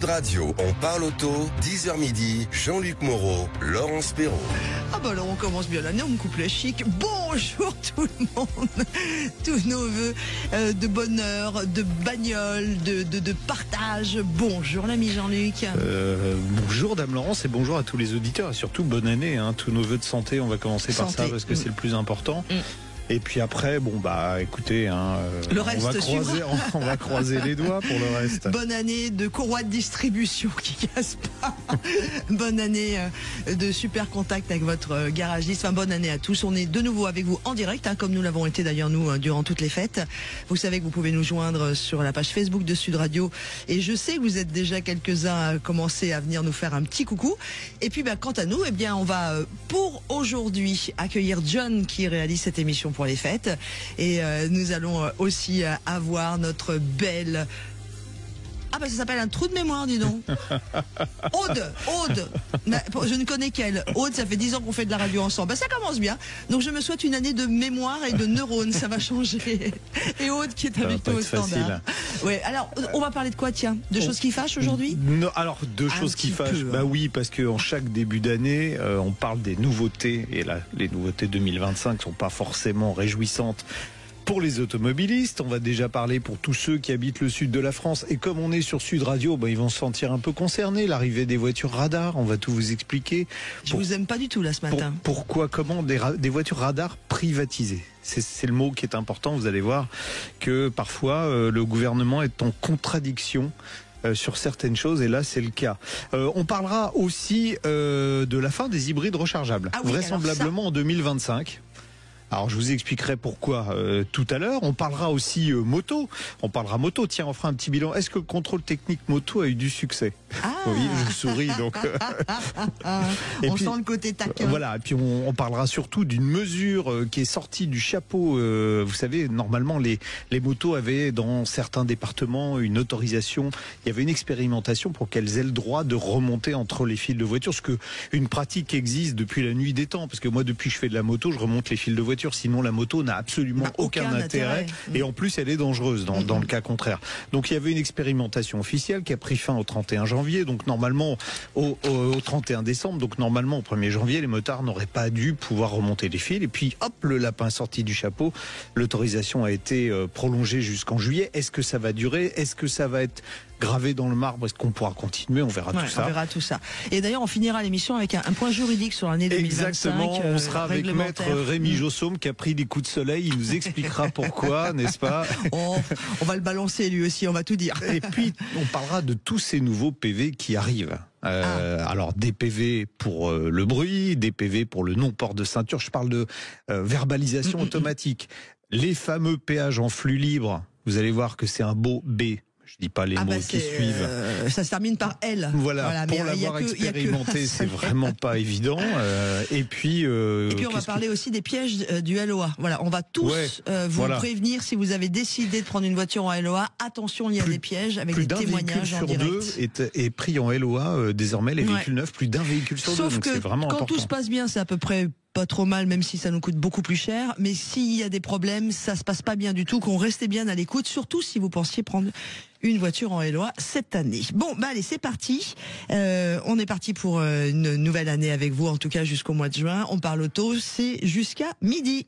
Radio, on parle auto, 10h midi, Jean-Luc Moreau, Laurence Perrault. Ah bah alors on commence bien l'année, on me coupe le chic. Bonjour tout le monde, tous nos vœux de bonheur, de bagnole, de partage. Bonjour l'ami Jean-Luc. Bonjour Dame Laurence et bonjour à tous les auditeurs et surtout bonne année. Tous nos vœux de santé, on va commencer par ça parce que c'est le plus important. Et puis après, écoutez, le reste on va croiser les doigts pour le reste. Bonne année de courroie de distribution qui casse pas. Bonne année de super contact avec votre garagiste. Enfin, bonne année à tous. On est de nouveau avec vous en direct, comme nous l'avons été d'ailleurs nous durant toutes les fêtes. Vous savez que vous pouvez nous joindre sur la page Facebook de Sud Radio. Et je sais que vous êtes déjà quelques-uns à commencer à venir nous faire un petit coucou. Et puis, quant à nous, on va pour aujourd'hui accueillir John qui réalise cette émission pour les fêtes et nous allons aussi avoir notre belle... Ah ça s'appelle un trou de mémoire, dis donc. Aude. Je ne connais qu'elle. Aude, ça fait 10 ans qu'on fait de la radio ensemble. Ça commence bien. Donc je me souhaite une année de mémoire et de neurones, ça va changer. Et Aude qui est avec toi au standard. Ouais, alors on va parler de quoi, tiens? De choses qui fâchent aujourd'hui? Non, alors deux choses qui fâchent. Oui, parce qu'en chaque début d'année, on parle des nouveautés et là les nouveautés 2025 sont pas forcément réjouissantes. Pour les automobilistes, on va déjà parler pour tous ceux qui habitent le sud de la France. Et comme on est sur Sud Radio, ils vont se sentir un peu concernés. L'arrivée des voitures radars, on va tout vous expliquer. Je vous aime pas du tout là ce matin. Pourquoi, comment des voitures radars privatisées? C'est le mot qui est important. Vous allez voir que parfois le gouvernement est en contradiction sur certaines choses, et là c'est le cas. On parlera aussi de la fin des hybrides rechargeables, vraisemblablement en 2025. Alors je vous expliquerai pourquoi tout à l'heure. On parlera aussi moto. On parlera moto. Tiens, on fera un petit bilan. Est-ce que le contrôle technique moto a eu du succès? Oui, je souris donc. On sent le côté taquin. Voilà. Et puis on parlera surtout d'une mesure qui est sortie du chapeau. Vous savez, normalement les motos avaient dans certains départements une autorisation. Il y avait une expérimentation pour qu'elles aient le droit de remonter entre les fils de voiture, ce que une pratique existe depuis la nuit des temps. Parce que moi, depuis que je fais de la moto, je remonte les fils de voiture. Sinon, la moto n'a absolument aucun intérêt. Et en plus, elle est dangereuse dans le cas contraire. Donc, il y avait une expérimentation officielle qui a pris fin au 31 janvier. Donc, normalement, au 31 décembre. Donc, normalement, au 1er janvier, les motards n'auraient pas dû pouvoir remonter les fils. Et puis, hop, le lapin est sorti du chapeau. L'autorisation a été prolongée jusqu'en juillet. Est-ce que ça va durer? Est-ce que ça va être gravé dans le marbre? Est-ce qu'on pourra continuer? On verra tout ça. On verra tout ça. Et d'ailleurs, on finira l'émission avec un point juridique sur l'année 2025. Exactement. On sera avec maître Rémi Jossaume qui a pris des coups de soleil. Il nous expliquera pourquoi, n'est-ce pas? On va le balancer lui aussi, on va tout dire. Et puis, on parlera de tous ces nouveaux PV qui arrivent. Alors des PV pour le bruit, des PV pour le non-port de ceinture. Je parle de verbalisation automatique. Les fameux péages en flux libre. Vous allez voir que c'est un beau B. Je dis pas les mots qui suivent. Ça se termine par L. Voilà pour l'avoir expérimenté, c'est vraiment pas évident. Et puis on va parler aussi des pièges du LOA. Voilà, on va tous vous prévenir si vous avez décidé de prendre une voiture en LOA. Attention, il y a des pièges avec des témoignages en direct. Plus d'un véhicule sur deux est pris en LOA désormais. Les véhicules neufs, plus d'un véhicule sur deux. Sauf que c'est vraiment quand important. tout se passe bien, c'est à peu près pas trop mal, même si ça nous coûte beaucoup plus cher. Mais s'il y a des problèmes, ça se passe pas bien du tout. Qu'on restait bien à l'écoute, surtout si vous pensiez prendre une voiture en LOA cette année. Bon, allez, c'est parti. On est parti pour une nouvelle année avec vous, en tout cas jusqu'au mois de juin. On parle auto, c'est jusqu'à midi.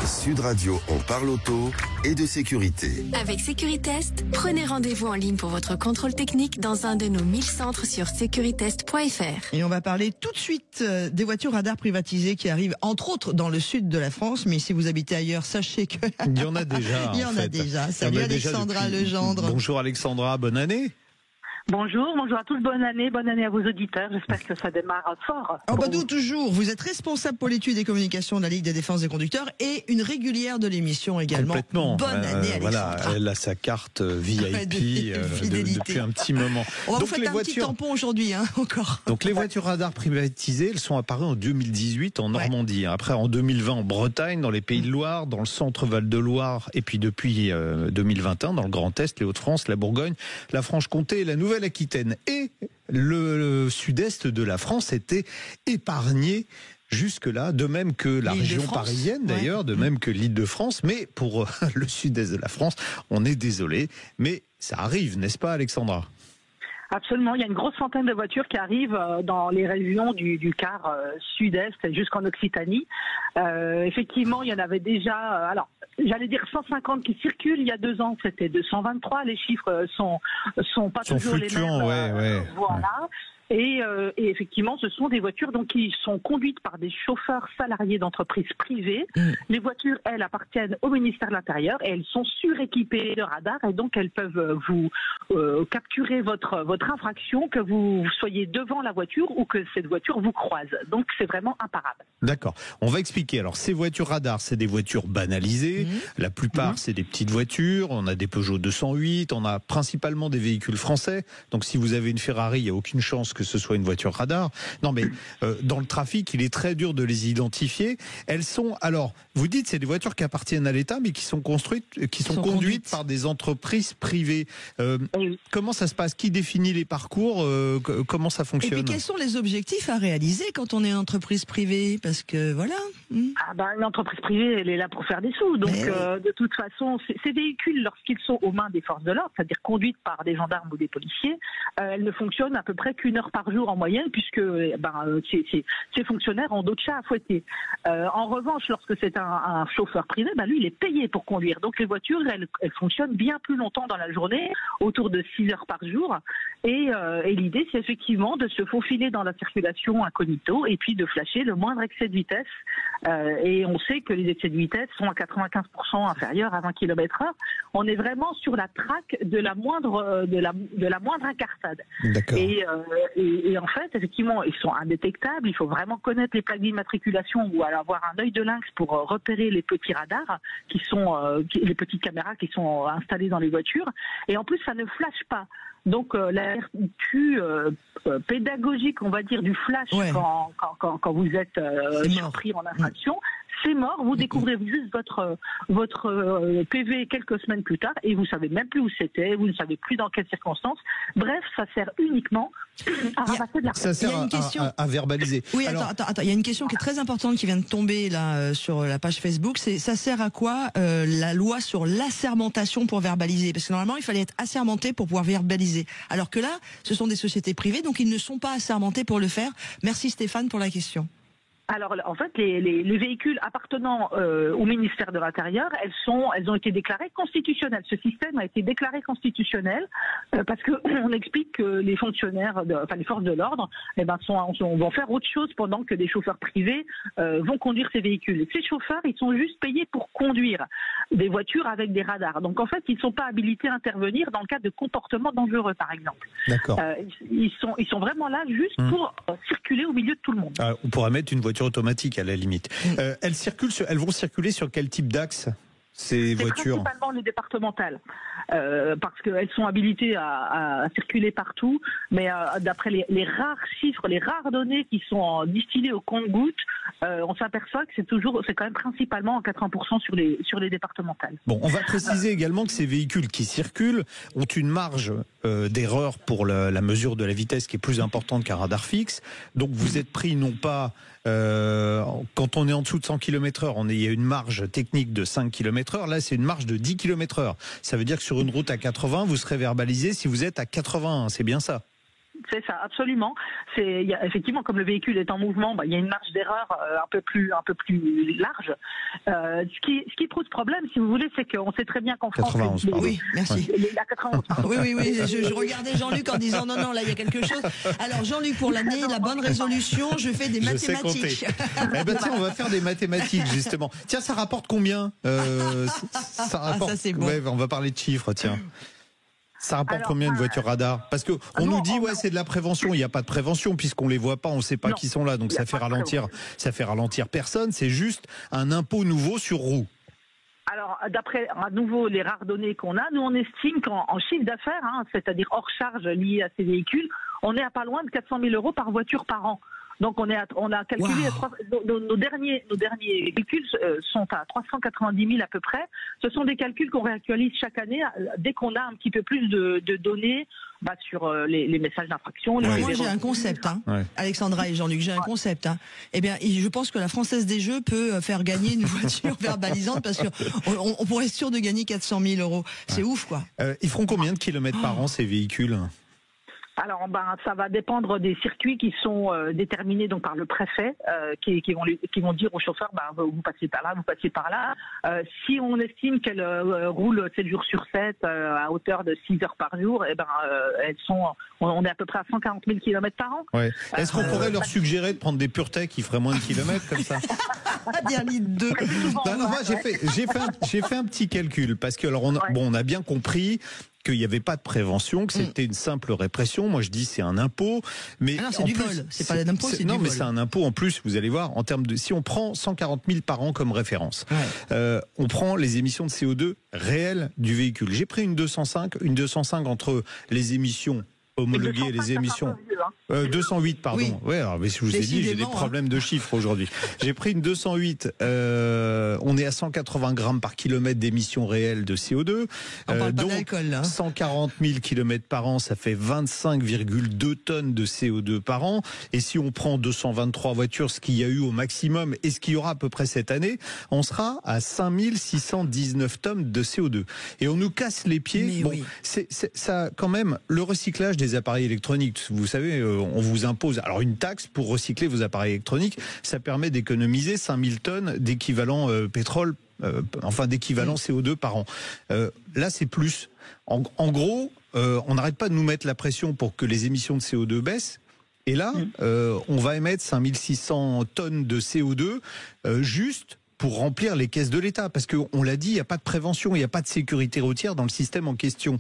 Sud Radio, on parle auto et de sécurité. Avec Sécuritest, prenez rendez-vous en ligne pour votre contrôle technique dans un de nos 1000 centres sur securitest.fr. Et on va parler tout de suite des voitures radars privatisées qui arrivent entre autres dans le sud de la France. Mais si vous habitez ailleurs, sachez que... Il y en a déjà. Il y en a déjà. Salut Alexandra Legendre. Bonjour Alexandra, bonne année. Bonjour à tous, bonne année à vos auditeurs, j'espère que ça démarre fort. Nous toujours, vous êtes responsable pour l'étude des communications de la Ligue des défenses des conducteurs et une régulière de l'émission également. Complètement. Bonne année Alexandra. Voilà, elle a sa carte VIP depuis un petit moment. On va vous faire un petit tampon aujourd'hui, encore. Donc les voitures radars privatisées, elles sont apparues en 2018 en Normandie. Après en 2020 en Bretagne, dans les Pays de Loire, dans le centre Val-de-Loire et puis depuis 2021 dans le Grand Est, les Hauts-de-France, la Bourgogne, la Franche-Comté et la Nouvelle-Aquitaine. Et le sud-est de la France était épargné jusque-là, de même que la région parisienne d'ailleurs, de même que l'Île-de-France. Mais pour le sud-est de la France, on est désolé, mais ça arrive, n'est-ce pas Alexandra ? Absolument, il y a une grosse centaine de voitures qui arrivent dans les régions du quart sud-est jusqu'en Occitanie. Effectivement, il y en avait déjà, alors j'allais dire 150 qui circulent. Il y a 2 ans, c'était 223. Les chiffres sont pas toujours les mêmes. Voilà. Et effectivement, ce sont des voitures donc qui sont conduites par des chauffeurs salariés d'entreprises privées. Les voitures, elles, appartiennent au ministère de l'Intérieur et elles sont suréquipées de radars et donc elles peuvent vous capturer votre infraction, que vous soyez devant la voiture ou que cette voiture vous croise. Donc c'est vraiment imparable. D'accord. On va expliquer. Alors ces voitures radars, c'est des voitures banalisées. La plupart, c'est des petites voitures. On a des Peugeot 208. On a principalement des véhicules français. Donc si vous avez une Ferrari, il n'y a aucune chance que ce soit une voiture radar. Non, mais dans le trafic, il est très dur de les identifier. Elles sont, alors, vous dites, c'est des voitures qui appartiennent à l'État, mais qui sont conduites par des entreprises privées. Comment ça se passe? Qui définit les parcours? Comment ça fonctionne? Et puis, quels sont les objectifs à réaliser quand on est une entreprise privée? Parce que, voilà. Une entreprise privée, elle est là pour faire des sous. Donc, de toute façon, ces véhicules, lorsqu'ils sont aux mains des forces de l'ordre, c'est-à-dire conduites par des gendarmes ou des policiers, elles ne fonctionnent à peu près qu'1 heure par jour en moyenne, puisque ces fonctionnaires ont d'autres chats à fouetter. En revanche, lorsque c'est un chauffeur privé, lui, il est payé pour conduire. Donc les voitures, elles fonctionnent bien plus longtemps dans la journée, autour de 6 heures par jour. Et l'idée, c'est effectivement de se faufiler dans la circulation incognito et puis de flasher le moindre excès de vitesse. Et on sait que les excès de vitesse sont à 95% inférieurs à 20 km/h. On est vraiment sur la traque de la moindre incartade. D'accord. Et en fait, effectivement, ils sont indétectables. Il faut vraiment connaître les plaques d'immatriculation ou alors avoir un œil de lynx pour repérer les petits radars qui sont les petites caméras qui sont installées dans les voitures. Et en plus, ça ne flash pas. Donc la vertu pédagogique, on va dire, du flash quand vous êtes surpris en infraction, c'est mort. Vous découvrez juste votre PV quelques semaines plus tard et vous savez même plus où c'était, vous ne savez plus dans quelles circonstances. Bref, ça sert uniquement à ramasser de l'argent. Ça sert à verbaliser. Oui, alors, attends. Il y a une question qui est très importante qui vient de tomber là sur la page Facebook. Ça sert à quoi la loi sur l'assermentation pour verbaliser? Parce que normalement, il fallait être assermenté pour pouvoir verbaliser. Alors que là, ce sont des sociétés privées, donc ils ne sont pas assermentés pour le faire. Merci Stéphane pour la question. Alors, en fait, les véhicules appartenant au ministère de l'Intérieur, elles ont été déclarées constitutionnelles. Ce système a été déclaré constitutionnel parce que on explique que les fonctionnaires, les forces de l'ordre, vont faire autre chose pendant que des chauffeurs privés vont conduire ces véhicules. Et ces chauffeurs, ils sont juste payés pour conduire des voitures avec des radars. Donc, en fait, ils ne sont pas habilités à intervenir dans le cas de comportements dangereux, par exemple. D'accord. Ils sont vraiment là juste pour circuler au milieu de tout le monde. On pourrait mettre une voiture automatique à la limite. Elles vont circuler sur quel type d'axe, ces voitures? Principalement les départementales, parce qu'elles sont habilitées à circuler partout, mais d'après les rares chiffres, les rares données qui sont distillées au compte-gouttes, on s'aperçoit que c'est quand même principalement en 80% sur les départementales. Bon, on va préciser également que ces véhicules qui circulent ont une marge d'erreur pour la mesure de la vitesse qui est plus importante qu'un radar fixe. Donc vous êtes pris non pas quand on est en dessous de 100 km/h, il y a une marge technique de 5 km/h. Là, c'est une marge de 10 km/h. Ça veut dire que sur une route à 80, vous serez verbalisé si vous êtes à 81. C'est bien ça? C'est ça, absolument. Effectivement, comme le véhicule est en mouvement, il y a une marge d'erreur un peu plus large. Ce qui pose problème, si vous voulez, c'est qu'on sait très bien qu'en France... 91, pardon. Oui, merci. La 91, pardon. Oui, je regardais Jean-Luc en disant non, là, il y a quelque chose. Alors, Jean-Luc, pour l'année, la bonne résolution, je fais des mathématiques. Tiens, on va faire des mathématiques, justement. Tiens, ça rapporte combien ça rapporte... ça, c'est bon. Ouais, on va parler de chiffres, tiens. Ça rapporte combien une voiture radar? Parce que on nous dit c'est de la prévention. Il n'y a pas de prévention puisqu'on les voit pas, on ne sait pas qui sont là, donc ça fait ralentir personne. C'est juste un impôt nouveau sur roue. Alors, d'après à nouveau les rares données qu'on a, nous on estime qu'en chiffre d'affaires, c'est-à-dire hors charge liée à ces véhicules, on est à pas loin de 400 000 € par voiture par an. Donc on a calculé nos derniers véhicules sont à 390 000 à peu près. Ce sont des calculs qu'on réactualise chaque année dès qu'on a un petit peu plus de données sur les messages d'infraction. Moi j'ai un concept, Alexandra et Jean-Luc, j'ai un concept. Eh bien, je pense que la Française des Jeux peut faire gagner une voiture verbalisante parce qu'on pourrait être sûr de gagner 400 000 €. C'est ouf, quoi. Ils feront combien de kilomètres par an ces véhicules? Alors, ça va dépendre des circuits qui sont déterminés donc par le préfet, qui vont dire aux chauffeurs, vous passez par là, vous passez par là. Si on estime qu'elles roulent 7 jours sur 7 à hauteur de 6 heures par jour, on est à peu près à 140 000 km par an. Ouais. Est-ce qu'on pourrait leur suggérer de prendre des PureTech qui feraient moins de kilomètres comme ça? Moi, j'ai fait un petit calcul parce que alors on a bien compris qu'il n'y avait pas de prévention, que c'était une simple répression. Moi, je dis c'est un impôt, mais c'est du vol. C'est pas un impôt, c'est du vol. Non, mais c'est un impôt en plus. Vous allez voir, en termes de, si on prend 140 000 par an comme référence, on prend les émissions de CO2 réelles du véhicule. J'ai pris une 205 entre les émissions homologuées et les émissions. 208, pardon. Oui. Ouais, alors, mais je vous ai dit, j'ai des problèmes de chiffres aujourd'hui. J'ai pris une 208. On est à 180 grammes par kilomètre d'émissions réelles de CO2. On parle pas d'alcool, là. 140 000 kilomètres par an, ça fait 25,2 tonnes de CO2 par an. Et si on prend 223 voitures, ce qu'il y a eu au maximum et ce qu'il y aura à peu près cette année, on sera à 5619 tonnes de CO2. Et on nous casse les pieds. Mais bon, c'est ça, quand même, le recyclage des appareils électroniques. Vous savez, on vous impose alors une taxe pour recycler vos appareils électroniques. Ça permet d'économiser 5000 tonnes d'équivalent pétrole, d'équivalent CO2 par an. Là, c'est plus. En gros, on n'arrête pas de nous mettre la pression pour que les émissions de CO2 baissent. Et là, on va émettre 5600 tonnes de CO2 juste pour remplir les caisses de l'État. Parce qu'on l'a dit, il n'y a pas de prévention, il n'y a pas de sécurité routière dans le système en question.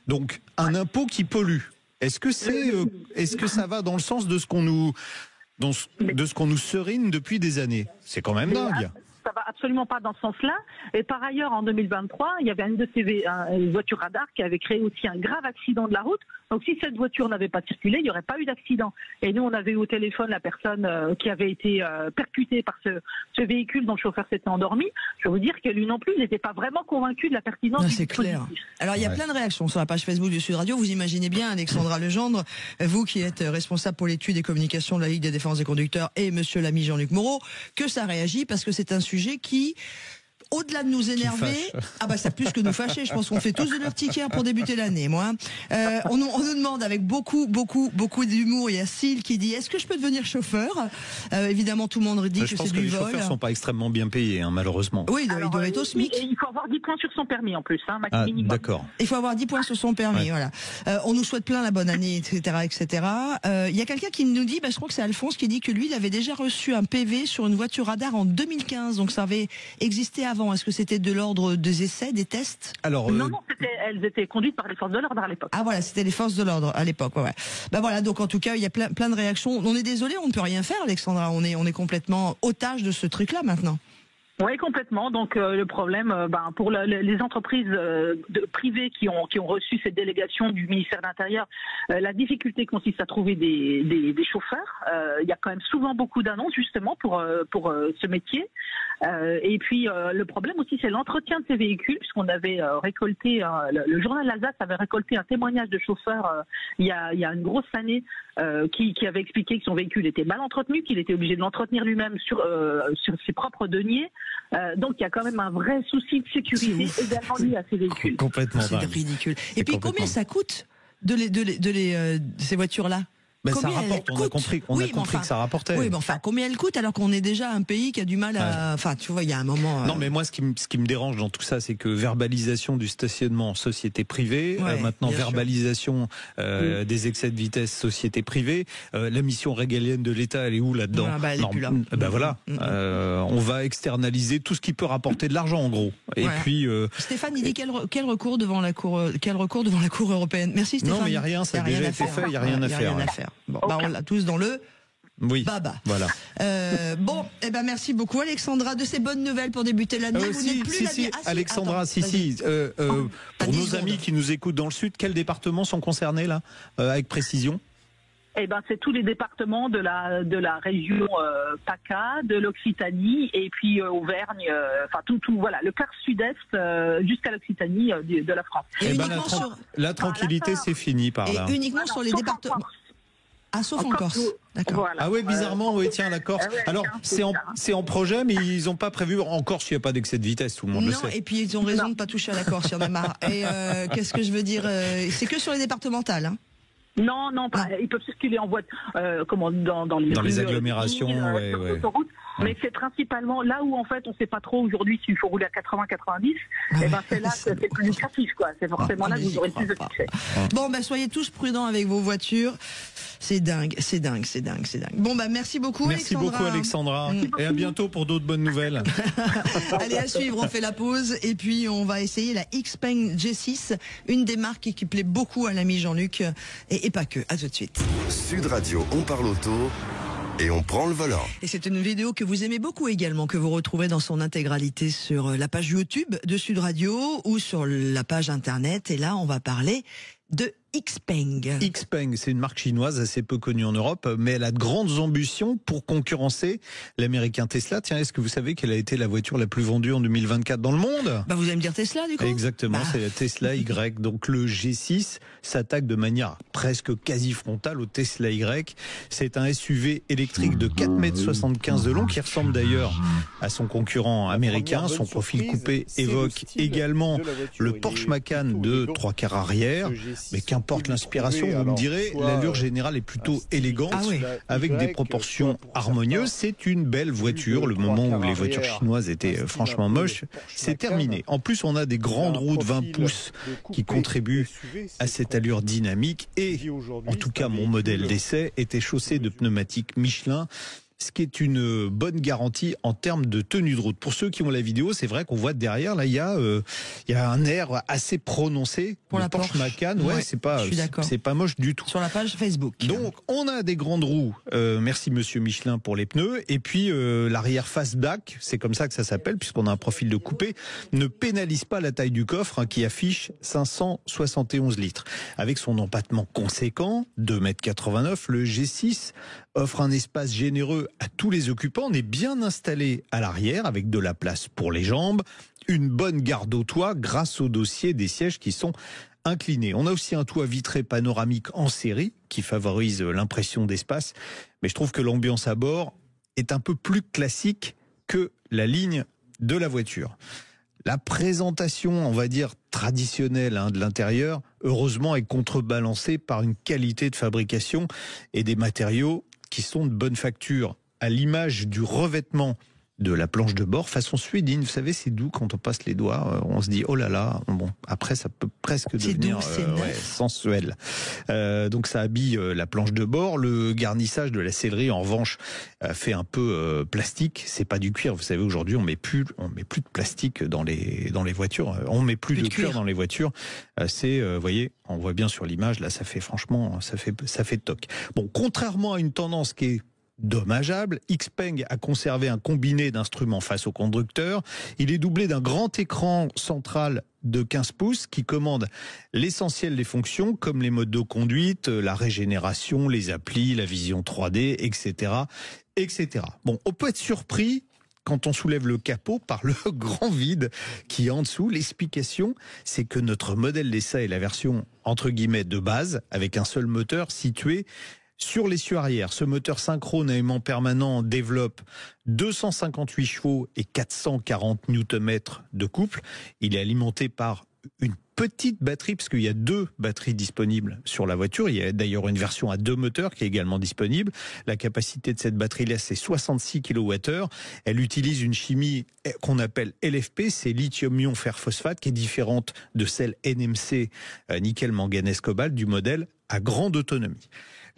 Donc, un impôt qui pollue. Est-ce que ça va dans le sens de ce qu'on nous serine depuis des années? C'est quand même dingue. Ça va absolument pas dans ce sens-là. Et par ailleurs, en 2023, il y avait une de ces voitures radar qui avait créé aussi un grave accident de la route. Donc si cette voiture n'avait pas circulé, il n'y aurait pas eu d'accident. Et nous, on avait eu au téléphone la personne qui avait été percutée par ce véhicule dont le chauffeur s'était endormi. Je veux vous dire que lui non plus n'était pas vraiment convaincu de la pertinence du dispositif. C'est clair. Alors il y a plein de réactions sur la page Facebook de Sud Radio. Vous imaginez bien, Alexandra Legendre, vous qui êtes responsable pour l'étude et communication de la Ligue des défenses des conducteurs, et monsieur l'ami Jean-Luc Moreau, que ça réagit parce que c'est un sujet qui, au-delà de nous énerver, ça plus que nous fâcher. Je pense qu'on fait tous de l'urticaire pour débuter l'année, moi. On nous demande avec beaucoup d'humour. Il y a Syl qui dit: est-ce que je peux devenir chauffeur? Évidemment, tout le monde dit que c'est du vol. Je pense que les chauffeurs sont pas extrêmement bien payés, malheureusement. Oui, ils doivent être au SMIC. Il faut avoir 10 points sur son permis en plus, minimum. D'accord. Il faut avoir 10 points sur son permis, voilà. On nous souhaite plein la bonne année, etc. Il y a quelqu'un qui nous dit, je crois que c'est Alphonse, qui dit que lui, il avait déjà reçu un PV sur une voiture radar en 2015, donc ça avait existé avant. Est-ce que c'était de l'ordre des essais, des tests? Alors, non, elles étaient conduites par les forces de l'ordre à l'époque. Ah voilà, c'était les forces de l'ordre à l'époque. Ouais. Voilà, donc en tout cas, il y a plein de réactions. On est désolé, on ne peut rien faire, Alexandra. On est complètement otage de ce truc-là maintenant. Oui, complètement. Donc le problème, pour les entreprises privées qui ont reçu cette délégation du ministère de l'Intérieur, la difficulté consiste à trouver des chauffeurs. Il y a quand même souvent beaucoup d'annonces justement pour ce métier. Et puis le problème aussi, c'est l'entretien de ces véhicules, puisqu'on avait récolté, le journal Alsace avait récolté un témoignage de chauffeur il y a une grosse année qui avait expliqué que son véhicule était mal entretenu, qu'il était obligé de l'entretenir lui-même sur ses propres deniers. Donc il y a quand même un vrai souci de sécurité également lié à ces véhicules. Complètement. C'est ridicule. Et puis combien ça coûte ces voitures-là? Ça rapporte, on a compris que ça rapportait. Oui, mais combien elles coûtent alors qu'on est déjà un pays qui a du mal à... tu vois, il y a un moment... Non, mais moi, ce qui me dérange dans tout ça, c'est que verbalisation du stationnement en société privée, maintenant verbalisation des excès de vitesse société privée, la mission régalienne de l'État, elle est où là-dedans? Elle est plus là. On va externaliser tout ce qui peut rapporter de l'argent, en gros. Et puis... Stéphane, il dit quel recours devant la Cour européenne? Merci Stéphane. Non, mais il n'y a rien, ça a déjà été fait, il n'y a rien à faire. Bon, on l'a tous dans le baba. Voilà. Merci beaucoup Alexandra de ces bonnes nouvelles pour débuter l'année. Vous n'êtes plus Alexandra, pour nos amis qui nous écoutent dans le Sud, quels départements sont concernés là, avec précision? C'est tous les départements de la région PACA, de l'Occitanie et puis Auvergne, voilà, le quart sud-est jusqu'à l'Occitanie de la France. Et la tranquillité, c'est fini par là. Et uniquement sur les départements. Sauf en Corse. D'accord. Voilà. Bizarrement, tiens, la Corse. Alors, c'est en projet, mais ils n'ont pas prévu. En Corse, il n'y a pas d'excès de vitesse, tout le monde le sait. Non, et puis ils ont raison de ne pas toucher à la Corse, il y en a marre. Et qu'est-ce que je veux dire? C'est que sur les départementales, hein. Non, ils peuvent circuler en voiture, dans les agglomérations, sur l'autoroute. Mais c'est principalement là où en fait on ne sait pas trop aujourd'hui s'il faut rouler à 80-90. C'est là que c'est le plus lucratif, quoi. C'est forcément là que vous aurez plus de succès. Bon, soyez tous prudents avec vos voitures. C'est dingue. Bon, merci beaucoup, Merci Alexandra. beaucoup, Alexandra. Et à bientôt pour d'autres bonnes nouvelles. Allez, à suivre, on fait la pause et puis on va essayer la Xpeng G6, une des marques qui plaît beaucoup à l'ami Jean-Luc et pas que. À tout de suite. Sud Radio, on parle auto et on prend le volant. Et c'est une vidéo que vous aimez beaucoup également, que vous retrouvez dans son intégralité sur la page YouTube de Sud Radio ou sur la page internet. Et là, on va parler de Xpeng. Xpeng, c'est une marque chinoise assez peu connue en Europe, mais elle a de grandes ambitions pour concurrencer l'américain Tesla. Tiens, est-ce que vous savez quelle a été la voiture la plus vendue en 2024 dans le monde ? Vous allez me dire Tesla, du coup ? Exactement, c'est la Tesla Y. Donc le G6 s'attaque de manière presque quasi frontale au Tesla Y. C'est un SUV électrique de 4,75 m de long qui ressemble d'ailleurs à son concurrent américain. Son profil coupé évoque également le Porsche Macan de 3/4 arrière. Mais qu'importe l'inspiration, vous me direz, l'allure générale est plutôt élégante, avec des proportions harmonieuses. C'est une belle voiture. Le moment où les voitures chinoises étaient franchement moches, c'est terminé. En plus, on a des grandes roues de 20 pouces qui contribuent à cette allure dynamique. Et, en tout cas, mon modèle d'essai était chaussé de pneumatiques Michelin, ce qui est une bonne garantie en termes de tenue de route. Pour ceux qui ont la vidéo, c'est vrai qu'on voit derrière, là, il y a un air assez prononcé. Pour la Porsche Macan, c'est pas moche du tout. Sur la page Facebook. Donc, on a des grandes roues. Merci Monsieur Michelin pour les pneus. Et puis, l'arrière fastback, c'est comme ça que ça s'appelle, puisqu'on a un profil de coupé, ne pénalise pas la taille du coffre, qui affiche 571 litres. Avec son empattement conséquent, 2,89 m, le G6 offre un espace généreux à tous les occupants. On est bien installé à l'arrière avec de la place pour les jambes, une bonne garde au toit grâce au dossier des sièges qui sont inclinés. On a aussi un toit vitré panoramique en série qui favorise l'impression d'espace. Mais je trouve que l'ambiance à bord est un peu plus classique que la ligne de la voiture. La présentation, on va dire, traditionnelle de l'intérieur, heureusement, est contrebalancée par une qualité de fabrication et des matériaux qui sont de bonne facture, à l'image du revêtement de la planche de bord façon suédine. Vous savez, c'est doux quand on passe les doigts, on se dit oh là là. Bon, après ça peut presque devenir sensuel. Donc ça habille la planche de bord. Le garnissage de la sellerie, en revanche, fait un peu plastique. C'est pas du cuir. Vous savez, aujourd'hui on met plus de plastique dans les voitures. On met plus de cuir dans les voitures. Vous voyez, on voit bien sur l'image là, ça fait franchement, ça fait toc. Bon, contrairement à une tendance qui est dommageable, Xpeng a conservé un combiné d'instruments face au conducteur. Il est doublé d'un grand écran central de 15 pouces qui commande l'essentiel des fonctions comme les modes de conduite, la régénération, les applis, la vision 3D, etc., etc. Bon, on peut être surpris quand on soulève le capot par le grand vide qui est en dessous. L'explication, c'est que notre modèle d'essai est la version entre guillemets de base avec un seul moteur situé sur l'essieu arrière. Ce moteur synchrone à aimant permanent développe 258 chevaux et 440 Nm de couple. Il est alimenté par une petite batterie, parce qu'il y a 2 batteries disponibles sur la voiture. Il y a d'ailleurs une version à 2 moteurs qui est également disponible. La capacité de cette batterie-là, c'est 66 kWh. Elle utilise une chimie qu'on appelle LFP, c'est lithium-ion fer phosphate, qui est différente de celle NMC, nickel manganèse cobalt, du modèle à grande autonomie.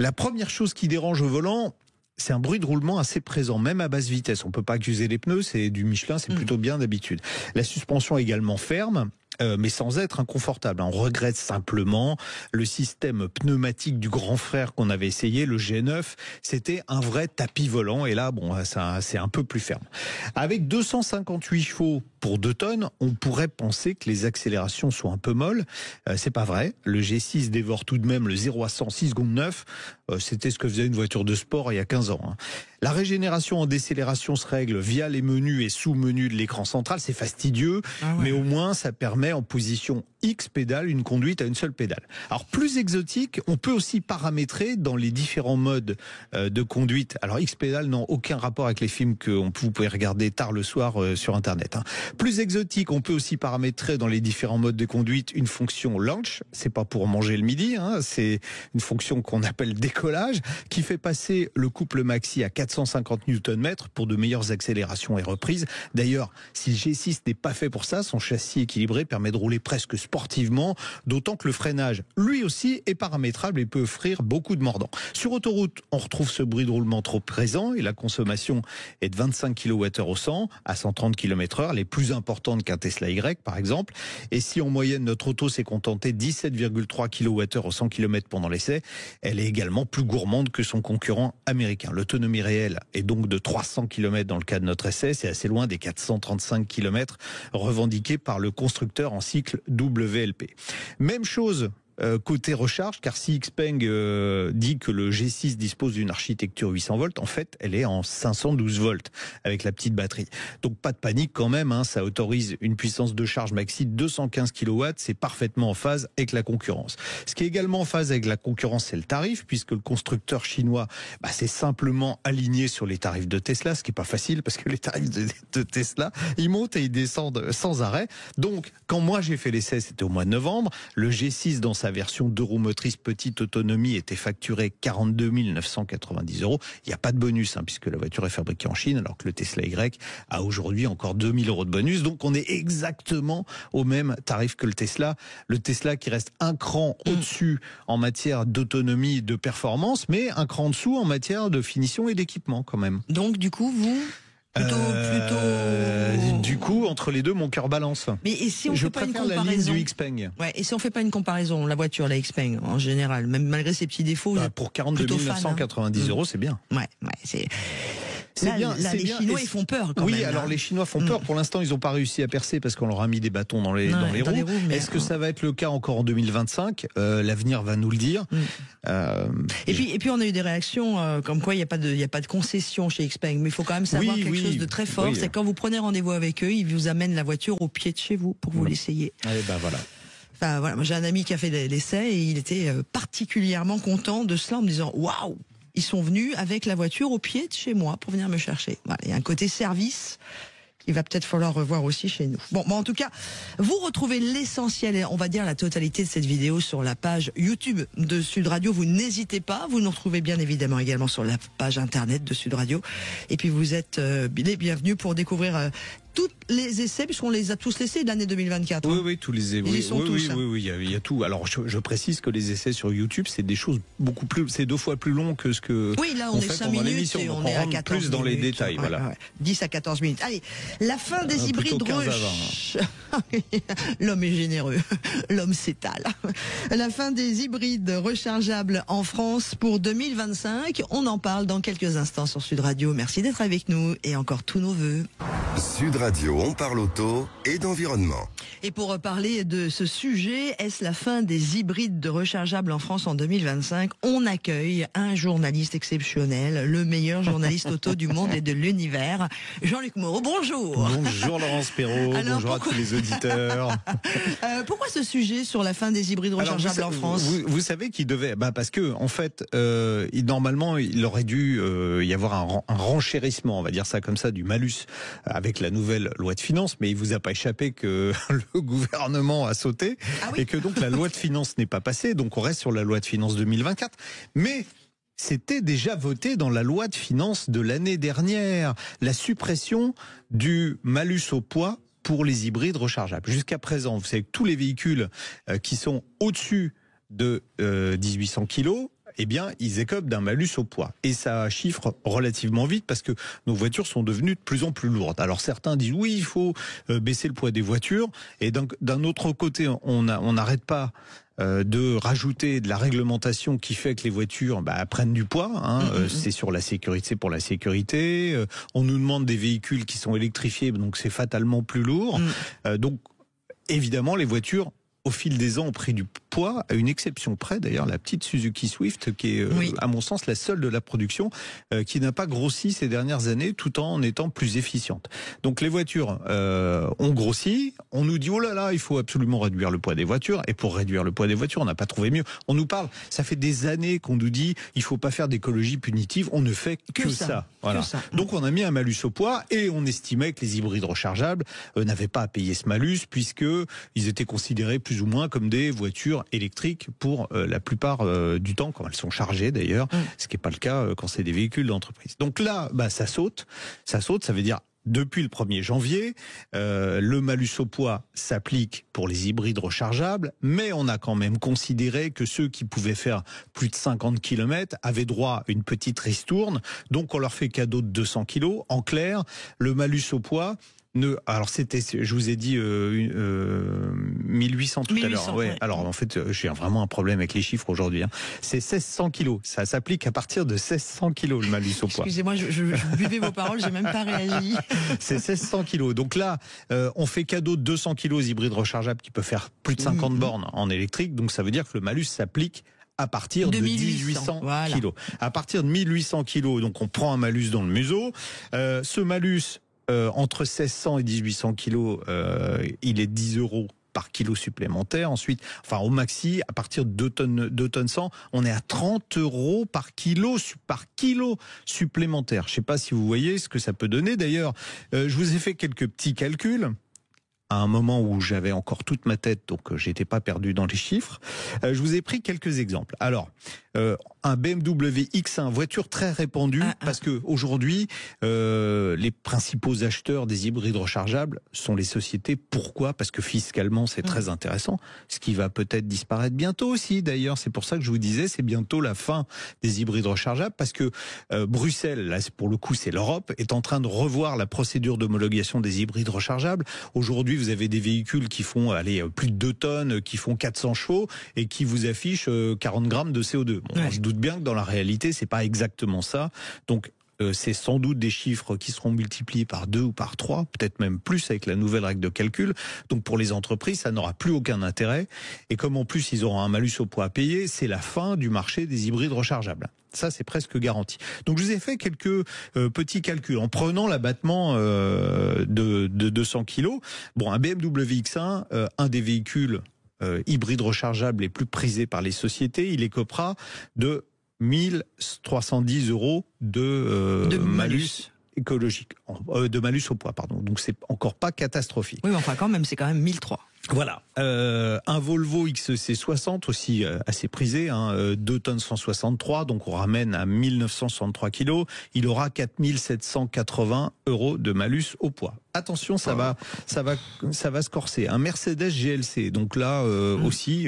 La première chose qui dérange au volant, c'est un bruit de roulement assez présent, même à basse vitesse. On ne peut pas accuser les pneus, c'est du Michelin, c'est plutôt bien d'habitude. La suspension est également ferme, mais sans être inconfortable. On regrette simplement le système pneumatique du grand frère qu'on avait essayé, le G9. C'était un vrai tapis volant, et là, bon, c'est un peu plus ferme. Avec 258 chevaux pour 2 tonnes, on pourrait penser que les accélérations sont un peu molles. C'est pas vrai. Le G6 dévore tout de même le 0 à 100 6 secondes 9. C'était ce que faisait une voiture de sport il y a 15 ans. La régénération en décélération se règle via les menus et sous-menus de l'écran central. C'est fastidieux, mais au moins ça permet en position X pédales, une conduite à une seule pédale. Alors plus exotique, on peut aussi paramétrer dans les différents modes de conduite. Alors X pédales n'ont aucun rapport avec les films que vous pouvez regarder tard le soir sur Internet. Plus exotique, on peut aussi paramétrer dans les différents modes de conduite une fonction launch. C'est pas pour manger le midi, c'est une fonction qu'on appelle décollage, qui fait passer le couple maxi à 450 Nm pour de meilleures accélérations et reprises. D'ailleurs, si le G6 n'est pas fait pour ça, son châssis équilibré permet de rouler presque sportivement, d'autant que le freinage, lui aussi, est paramétrable et peut offrir beaucoup de mordants. Sur autoroute, on retrouve ce bruit de roulement trop présent et la consommation est de 25 kWh au 100 à 130 km/h, les plus importantes qu'un Tesla Y par exemple. Et si en moyenne notre auto s'est contentée de 17,3 kWh au 100 km pendant l'essai, elle est également plus gourmande que son concurrent américain. L'autonomie réelle est donc de 300 km dans le cas de notre essai, c'est assez loin des 435 km revendiqués par le constructeur en cycle WLP. Même chose côté recharge, car si Xpeng dit que le G6 dispose d'une architecture 800 volts, en fait, elle est en 512 volts avec la petite batterie. Donc pas de panique quand même, ça autorise une puissance de charge maxi de 215 kW, c'est parfaitement en phase avec la concurrence. Ce qui est également en phase avec la concurrence, c'est le tarif, puisque le constructeur chinois s'est simplement aligné sur les tarifs de Tesla, ce qui est pas facile parce que les tarifs de Tesla, ils montent et ils descendent sans arrêt. Donc quand moi j'ai fait l'essai, c'était au mois de novembre, le G6 dans sa version 2 roues motrices petite autonomie était facturée 42 990 €. Il n'y a pas de bonus puisque la voiture est fabriquée en Chine, alors que le Tesla Y a aujourd'hui encore 2 000 € de bonus. Donc on est exactement au même tarif que le Tesla. Le Tesla qui reste un cran au-dessus en matière d'autonomie et de performance, mais un cran en dessous en matière de finition et d'équipement quand même. Donc du coup, vous... Du coup, entre les deux, mon cœur balance. Mais et si on fait pas une comparaison, la ligne du Xpeng. Ouais, et si on fait pas une comparaison, la voiture, la Xpeng, en général, même malgré ses petits défauts, pour 42 990 €, c'est bien. Ouais, c'est. Là, bien. Les Chinois, ils font peur quand même. Oui, alors les Chinois font peur. Pour l'instant, ils n'ont pas réussi à percer parce qu'on leur a mis des bâtons dans les roues. Est-ce que ça va être le cas encore en 2025 ? L'avenir va nous le dire. Et puis, on a eu des réactions comme quoi il n'y a pas de concession chez Xpeng. Mais il faut quand même savoir quelque chose de très fort. C'est quand vous prenez rendez-vous avec eux, ils vous amènent la voiture au pied de chez vous pour vous l'essayer. Et voilà. Enfin, voilà. Moi, j'ai un ami qui a fait l'essai et il était particulièrement content de cela en me disant waouh! Ils sont venus avec la voiture au pied de chez moi pour venir me chercher. Voilà, il y a un côté service qu'il va peut-être falloir revoir aussi chez nous. Bon, en tout cas, vous retrouvez l'essentiel et on va dire la totalité de cette vidéo sur la page YouTube de Sud Radio. Vous n'hésitez pas, vous nous retrouvez bien évidemment également sur la page internet de Sud Radio. Et puis vous êtes les bienvenus pour découvrir tous les essais, puisqu'on les a tous laissés de l'année 2024. Oui, tous les essais. Oui, il y a tout. Alors, je précise que les essais sur YouTube, c'est des choses beaucoup plus, c'est 2 fois plus long que ce que. Oui, là, on est 5 minutes et on est à 14 plus dans les détails, voilà. 10 à 14 minutes. Allez, la fin des hybrides L'homme est généreux. L'homme s'étale. La fin des hybrides rechargeables en France pour 2025. On en parle dans quelques instants sur Sud Radio. Merci d'être avec nous et encore tous nos vœux. Sud Radio, on parle auto et d'environnement. Et pour parler de ce sujet, est-ce la fin des hybrides de rechargeables en France en 2025 ? On accueille un journaliste exceptionnel, le meilleur journaliste auto du monde et de l'univers, Jean-Luc Moreau. Bonjour. Bonjour Laurence Perrault, bonjour à tous les auditeurs. Pourquoi ce sujet sur la fin des hybrides rechargeables en France ? Vous savez qu'il devait, parce que en fait, normalement, il aurait dû y avoir un renchérissement, on va dire ça comme ça, du malus avec la nouvelle loi de finances, mais il vous a pas échappé que le gouvernement a sauté et que donc la loi de finances n'est pas passée, donc on reste sur la loi de finances 2024. Mais c'était déjà voté dans la loi de finances de l'année dernière, la suppression du malus au poids pour les hybrides rechargeables. Jusqu'à présent, vous savez que tous les véhicules qui sont au-dessus de 1800 kilos, ils écopent d'un malus au poids. Et ça chiffre relativement vite parce que nos voitures sont devenues de plus en plus lourdes. Alors certains disent oui, il faut baisser le poids des voitures. Et donc d'un autre côté, on n'arrête pas de rajouter de la réglementation qui fait que les voitures prennent du poids. C'est sur la sécurité, c'est pour la sécurité. On nous demande des véhicules qui sont électrifiés, donc c'est fatalement plus lourd. Donc évidemment, les voitures au fil des ans, ont pris du poids, à une exception près d'ailleurs, la petite Suzuki Swift, qui est à mon sens la seule de la production qui n'a pas grossi ces dernières années tout en étant plus efficiente. Donc les voitures ont grossi, on nous dit oh là là, il faut absolument réduire le poids des voitures, et pour réduire le poids des voitures, on n'a pas trouvé mieux. On nous parle, ça fait des années qu'on nous dit il faut pas faire d'écologie punitive, on ne fait que ça. Voilà. Que ça. Donc on a mis un malus au poids et on estimait que les hybrides rechargeables n'avaient pas à payer ce malus puisque ils étaient considérés plus ou moins comme des voitures électriques pour la plupart du temps, quand elles sont chargées d'ailleurs, ce qui n'est pas le cas quand c'est des véhicules d'entreprise. Donc là, ça saute, ça veut dire depuis le 1er janvier, le malus au poids s'applique pour les hybrides rechargeables, mais on a quand même considéré que ceux qui pouvaient faire plus de 50 km avaient droit à une petite ristourne, donc on leur fait cadeau de 200 kg. En clair, le malus au poids... Alors c'était, je vous ai dit 1800 tout à l'heure. Ouais. Alors en fait, j'ai vraiment un problème avec les chiffres aujourd'hui. C'est 1600 kilos. Ça s'applique à partir de 1600 kilos le malus au poids. Excusez-moi, je buvais vos paroles, j'ai même pas réagi. C'est 1600 kilos. Donc là, on fait cadeau de 200 kilos aux hybrides rechargeables qui peuvent faire plus de 50 bornes en électrique. Donc ça veut dire que le malus s'applique à partir de 1800 kilos. À partir de 1800 kilos, donc on prend un malus dans le museau. Ce malus entre 1600 et 1800 kilos, il est 10 € par kilo supplémentaire. Ensuite, au maxi, à partir de 2 tonnes 100, on est à 30 € par kilo supplémentaire. Je ne sais pas si vous voyez ce que ça peut donner. D'ailleurs, je vous ai fait quelques petits calculs à un moment où j'avais encore toute ma tête, donc j'étais pas perdu dans les chiffres. Je vous ai pris quelques exemples. Alors, un BMW X1, voiture très répandue, parce que aujourd'hui, les principaux acheteurs des hybrides rechargeables sont les sociétés. Pourquoi ? Parce que fiscalement, c'est très intéressant, ce qui va peut-être disparaître bientôt aussi. D'ailleurs, c'est pour ça que je vous disais, c'est bientôt la fin des hybrides rechargeables, parce que Bruxelles, là pour le coup, c'est l'Europe, est en train de revoir la procédure d'homologation des hybrides rechargeables. Aujourd'hui, vous avez des véhicules qui font plus de 2 tonnes, qui font 400 chevaux et qui vous affichent 40 grammes de CO2. Bon, on se doute bien que dans la réalité, c'est pas exactement ça. Donc, c'est sans doute des chiffres qui seront multipliés par 2 ou par 3, peut-être même plus avec la nouvelle règle de calcul. Donc pour les entreprises, ça n'aura plus aucun intérêt. Et comme en plus ils auront un malus au poids à payer, c'est la fin du marché des hybrides rechargeables. Ça, c'est presque garanti. Donc je vous ai fait quelques petits calculs en prenant l'abattement de 200 kilos. Bon, un BMW X1, un des véhicules hybrides rechargeables les plus prisés par les sociétés, il écopera de 1310 € de malus écologique, de malus au poids, pardon. Donc c'est encore pas catastrophique. Oui, mais enfin quand même, c'est quand même 1003. Voilà, un Volvo XC60 aussi assez prisé, 2 tonnes 163, donc on ramène à 1963 kilos. Il aura 4780 € de malus au poids. Attention, ça va se corser. Un Mercedes GLC, donc là aussi,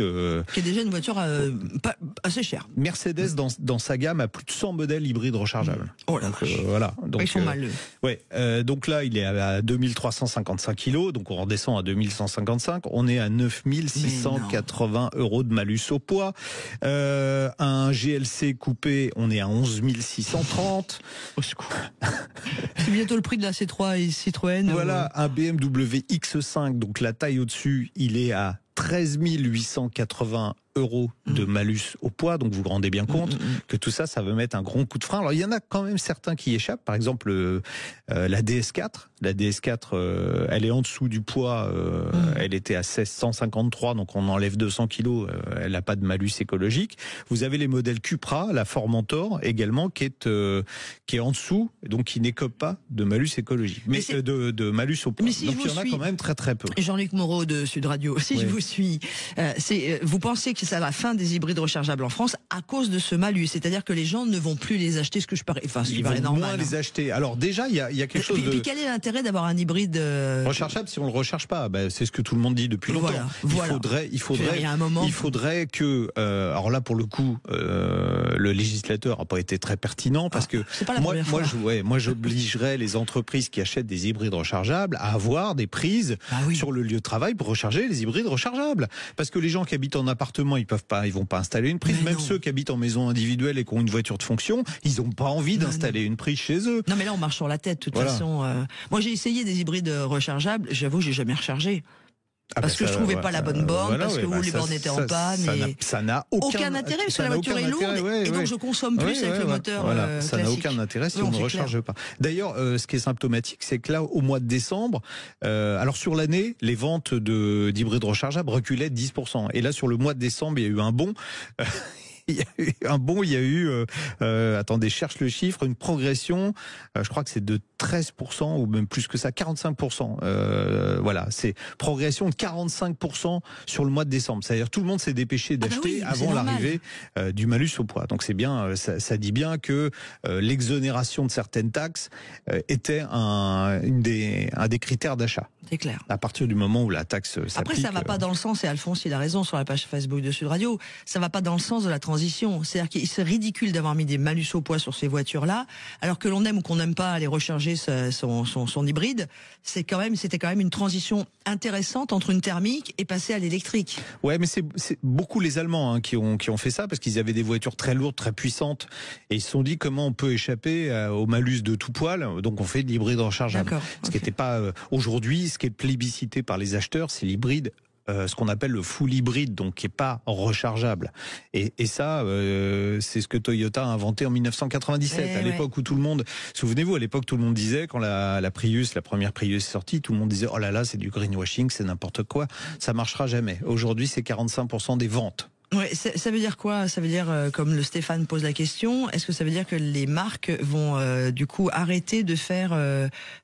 qui est déjà une voiture pas assez chère. Mercedes dans sa gamme a plus de 100 modèles hybrides rechargeables. Oh la vache. Voilà. Donc ils sont mal. Donc là, il est à 2355 kilos, donc on redescend à 2155. On est à 9680 € de malus au poids. Un GLC coupé, on est à 11 630. Au secours. C'est bientôt le prix de la C3 et Citroën. Voilà, un BMW X5, donc la taille au-dessus, il est à 13 880 € de malus au poids, donc vous vous rendez bien compte que tout ça, ça va mettre un gros coup de frein. Alors il y en a quand même certains qui échappent, par exemple la DS4. La DS4, elle est en dessous du poids, elle était à 1653, donc on enlève 200 kilos, elle n'a pas de malus écologique. Vous avez les modèles Cupra, la Formentor également, qui est en dessous, donc qui n'écope pas de malus écologique, mais de malus au poids. Donc il y en a quand même très très peu. Jean-Luc Moreau de Sud Radio, si je vous suis, vous pensez que c'est à la fin des hybrides rechargeables en France à cause de ce malus, c'est-à-dire que les gens ne vont plus les acheter, ce qui paraît normal. Moins les acheter. Alors déjà, il y a quelque chose de... Puis quel est l'intérêt d'avoir un hybride rechargeable si on le recharge pas? C'est ce que tout le monde dit depuis longtemps. Il faudrait que, alors là pour le coup, le législateur a pas été très pertinent parce que moi j'obligerais les entreprises qui achètent des hybrides rechargeables à avoir des prises sur le lieu de travail pour recharger les hybrides rechargeables. Parce que les gens qui habitent en appartement, ils vont pas installer une prise. Même ceux qui habitent en maison individuelle et qui ont une voiture de fonction, ils ont pas envie d'installer une prise chez eux. Non mais là on marche sur la tête de toute façon. Moi j'ai essayé des hybrides rechargeables, j'avoue j'ai jamais rechargé. Parce que je trouvais pas la bonne borne, parce que les bornes étaient en panne. Ça n'a aucun intérêt, parce que la voiture est lourde, et donc je consomme plus avec le moteur classique. Ça n'a aucun intérêt si on ne recharge pas. D'ailleurs, ce qui est symptomatique, c'est que là, au mois de décembre, alors sur l'année, les ventes d'hybrides rechargeables reculaient de 10%. Et là, sur le mois de décembre, il y a eu un bond. Il y a eu, attendez, cherche le chiffre, une progression, je crois que c'est de 13% ou même plus que ça, 45%. Voilà, c'est progression de 45% sur le mois de décembre. C'est-à-dire tout le monde s'est dépêché d'acheter avant l'arrivée du malus au poids. Donc c'est bien, ça dit bien que l'exonération de certaines taxes était un des critères d'achat. C'est clair. À partir du moment où la taxe s'applique. Après, ça va pas dans le sens, et Alphonse, il a raison sur la page Facebook de Sud Radio, ça va pas dans le sens de la transition. C'est-à-dire qu'il c'est ridicule d'avoir mis des malus au poids sur ces voitures-là, alors que l'on aime ou qu'on n'aime pas aller recharger son hybride. C'était quand même une transition intéressante entre une thermique et passer à l'électrique. Ouais, mais c'est beaucoup les Allemands qui ont fait ça, parce qu'ils avaient des voitures très lourdes, très puissantes, et ils se sont dit comment on peut échapper au malus de tout poil. Donc on fait de l'hybride rechargeable. Ce qui n'était pas aujourd'hui. Ce qui est plébiscité par les acheteurs, c'est l'hybride, ce qu'on appelle le full hybride, donc qui est pas rechargeable. Et ça, c'est ce que Toyota a inventé en 1997, à l'époque où tout le monde, souvenez-vous, à l'époque tout le monde disait, quand la première Prius est sortie, tout le monde disait, oh là là, c'est du greenwashing, c'est n'importe quoi, ça marchera jamais. Aujourd'hui, c'est 45% des ventes. Ouais, ça veut dire quoi? Ça veut dire, comme le Stéphane pose la question, est-ce que ça veut dire que les marques vont du coup arrêter de faire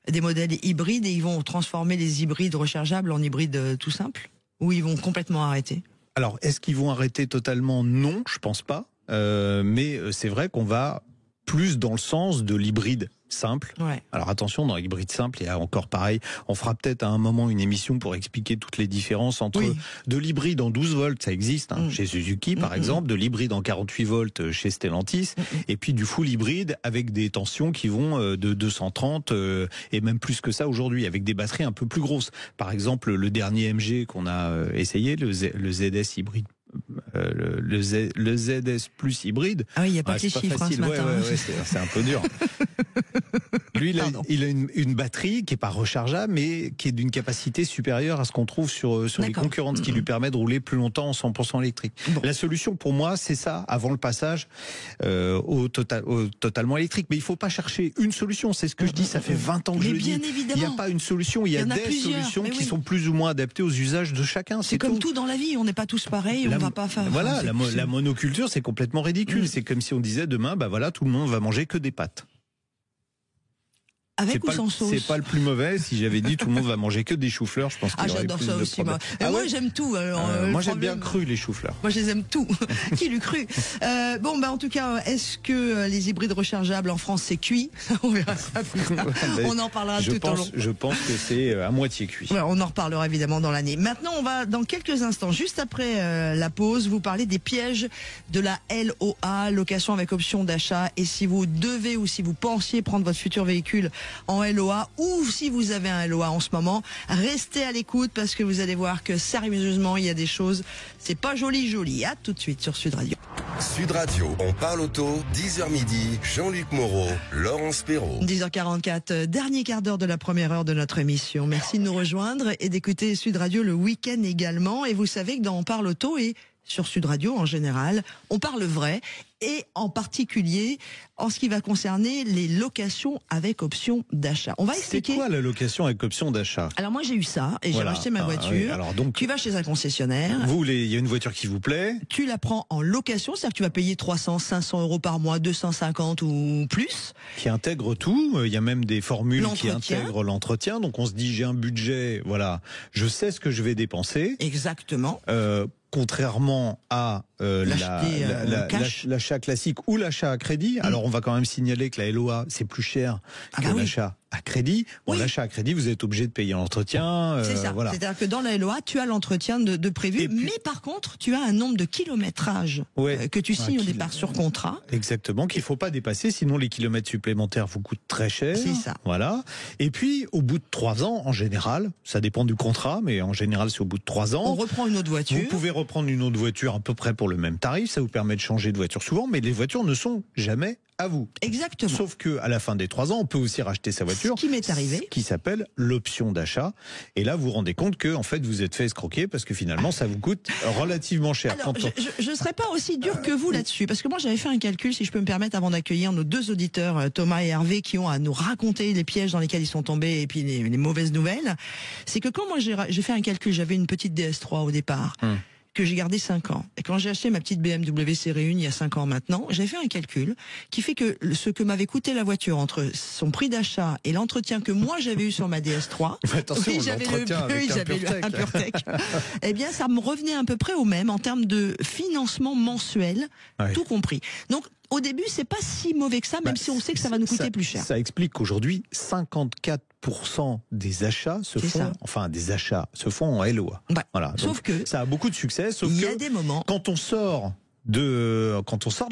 des modèles hybrides et ils vont transformer les hybrides rechargeables en hybrides tout simples? Ou ils vont complètement arrêter? Alors, est-ce qu'ils vont arrêter totalement? Non, je pense pas. Mais c'est vrai qu'on va plus dans le sens de l'hybride simple. Ouais. Alors attention, dans l'hybride simple, il y a encore pareil. On fera peut-être à un moment une émission pour expliquer toutes les différences entre de l'hybride en 12 volts, ça existe chez Suzuki par exemple, de l'hybride en 48 volts chez Stellantis, et puis du full hybride avec des tensions qui vont de 230 et même plus que ça aujourd'hui, avec des batteries un peu plus grosses. Par exemple, le dernier MG qu'on a essayé, le ZS hybride. Le ZS Plus hybride. Ah oui, il n'y a pas que les chiffres ce matin. C'est un peu dur. Lui, il a une batterie qui n'est pas rechargeable, mais qui est d'une capacité supérieure à ce qu'on trouve sur les concurrents, ce qui lui permet de rouler plus longtemps en 100% électrique. Bon. La solution pour moi, c'est ça, avant le passage au totalement électrique. Mais il ne faut pas chercher une solution. C'est ce que je dis, ça fait 20 ans que je le dis. Évidemment. Il n'y a pas une solution, il y a des solutions qui sont plus ou moins adaptées aux usages de chacun. C'est comme tout dans la vie, on n'est pas tous pareils, on va pas faire... Voilà, la monoculture, c'est complètement ridicule. C'est comme si on disait demain, bah voilà, tout le monde va manger que des pâtes. Avec ou sans sauce? C'est pas le plus mauvais. Si j'avais dit tout le monde va manger que des choux-fleurs, je pense qu'il y aurait j'adore plus ça de aussi. problèmes. Moi j'aime tout. Moi j'aime bien cru les choux-fleurs. Moi je les aime tout. Qui l'eût cru? En tout cas, est-ce que les hybrides rechargeables en France c'est cuit? On verra ça plus tard. On en parlera tout au long. Je pense que c'est à moitié cuit. Ouais, on en reparlera évidemment dans l'année. Maintenant, on va dans quelques instants, juste après la pause, vous parler des pièges de la LOA, location avec option d'achat. Et si vous devez ou si vous pensiez prendre votre futur véhicule en LOA, ou si vous avez un LOA en ce moment, restez à l'écoute parce que vous allez voir que sérieusement il y a des choses, c'est pas joli. À tout de suite sur Sud Radio. Sud Radio, on parle auto, 10h midi, Jean-Luc Moreau, Laurence Perrault. 10h44, dernier quart d'heure de la première heure de notre émission. Merci de nous rejoindre et d'écouter Sud Radio le week-end également. Et vous savez que dans On parle auto et sur Sud Radio en général, on parle vrai, et en particulier en ce qui va concerner les locations avec option d'achat. On va expliquer. C'est quoi la location avec option d'achat? Alors moi j'ai eu ça et j'ai racheté ma voiture. Oui. Alors donc, tu vas chez un concessionnaire. Il y a une voiture qui vous plaît. Tu la prends en location, c'est-à-dire que tu vas payer 300, 500 euros par mois, 250 ou plus. Qui intègre tout. Il y a même des formules qui intègrent l'entretien. Donc on se dit j'ai un budget, voilà, je sais ce que je vais dépenser. Exactement. Contrairement à l'achat classique ou l'achat à crédit. Alors on va quand même signaler que la LOA c'est plus cher que l'achat à crédit. Bon, l'achat à crédit, vous êtes obligé de payer l'entretien. C'est ça. Voilà. C'est-à-dire que dans la LOA, tu as l'entretien de prévu, mais par contre, tu as un nombre de kilométrages que tu signes au départ sur contrat. Exactement, qu'il faut pas dépasser, sinon les kilomètres supplémentaires vous coûtent très cher. C'est ça. Voilà. Et puis, au bout de 3 ans, en général, ça dépend du contrat, mais en général, c'est au bout de 3 ans. On reprend une autre voiture. Vous pouvez reprendre une autre voiture à peu près pour le même tarif, ça vous permet de changer de voiture souvent, mais les voitures ne sont jamais à vous. Exactement. Sauf que à la fin des 3 ans, on peut aussi racheter sa voiture. Ce qui m'est arrivé. Qui s'appelle l'option d'achat. Et là, vous vous rendez compte que, en fait, vous êtes fait escroquer parce que finalement, ça vous coûte relativement cher. Alors, je ne serais pas aussi dur que vous là-dessus, parce que moi, j'avais fait un calcul, si je peux me permettre, avant d'accueillir nos 2 auditeurs, Thomas et Hervé, qui ont à nous raconter les pièges dans lesquels ils sont tombés et puis les mauvaises nouvelles. C'est que quand moi, j'ai fait un calcul, j'avais une petite DS3 au départ. Que j'ai gardé 5 ans. Et quand j'ai acheté ma petite BMW série 1 il y a 5 ans maintenant, j'ai fait un calcul qui fait que ce que m'avait coûté la voiture entre son prix d'achat et l'entretien que moi j'avais eu sur ma DS3, attention, oui, j'avais le j'avais un PureTech, eh bien ça me revenait à peu près au même en termes de financement mensuel, tout compris. Donc au début, c'est pas si mauvais que ça, même si on sait que ça va nous coûter plus cher. Ça explique qu'aujourd'hui, 54% des achats se font en LOA. Voilà. Sauf que ça a beaucoup de succès. Sauf il y a des moments quand on sort de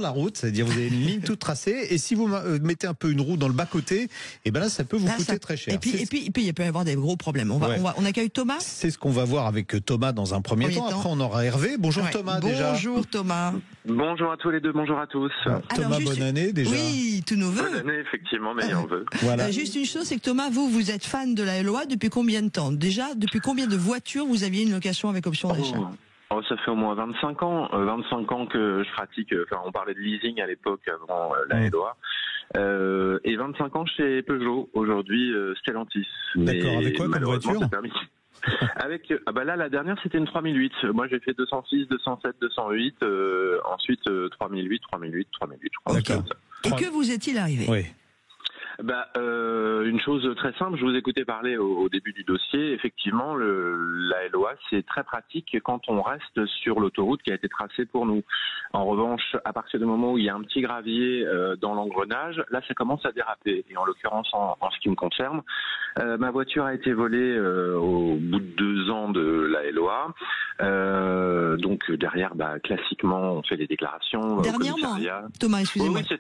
la route, c'est-à-dire vous avez une ligne toute tracée, et si vous mettez un peu une roue dans le bas-côté, et ben là ça peut vous coûter très cher. Et puis il peut y avoir des gros problèmes. On accueille Thomas. C'est ce qu'on va voir avec Thomas dans un premier temps. Après on aura Hervé. Bonjour Thomas déjà. Bonjour Thomas. Bonjour à tous les deux, bonjour à tous. Thomas, bonne année déjà. Oui, tous nos vœux. Bonne année, effectivement, meilleurs vœux. Voilà. Juste une chose, c'est que Thomas, vous êtes fan de la LOA depuis combien de temps? Déjà, depuis combien de voitures vous aviez une location avec option d'achat? Ça fait au moins 25 ans. 25 ans que je pratique, on parlait de leasing à l'époque avant la LOA. Et 25 ans chez Peugeot, aujourd'hui Stellantis. D'accord, avec quoi comme voiture? Avec là la dernière c'était une 3008. Moi j'ai fait 206, 207, 208, ensuite 3008, je crois. D'accord. Et que vous est-il arrivé? Oui. Une chose très simple, je vous écoutais parler au début du dossier. Effectivement, la LOA, c'est très pratique quand on reste sur l'autoroute qui a été tracée pour nous. En revanche, à partir du moment où il y a un petit gravier dans l'engrenage, là, ça commence à déraper. Et en l'occurrence, en ce qui me concerne, ma voiture a été volée au bout de 2 ans de la LOA. Donc derrière, classiquement, on fait les déclarations. Dernièrement, Thomas, excusez-moi. Oui,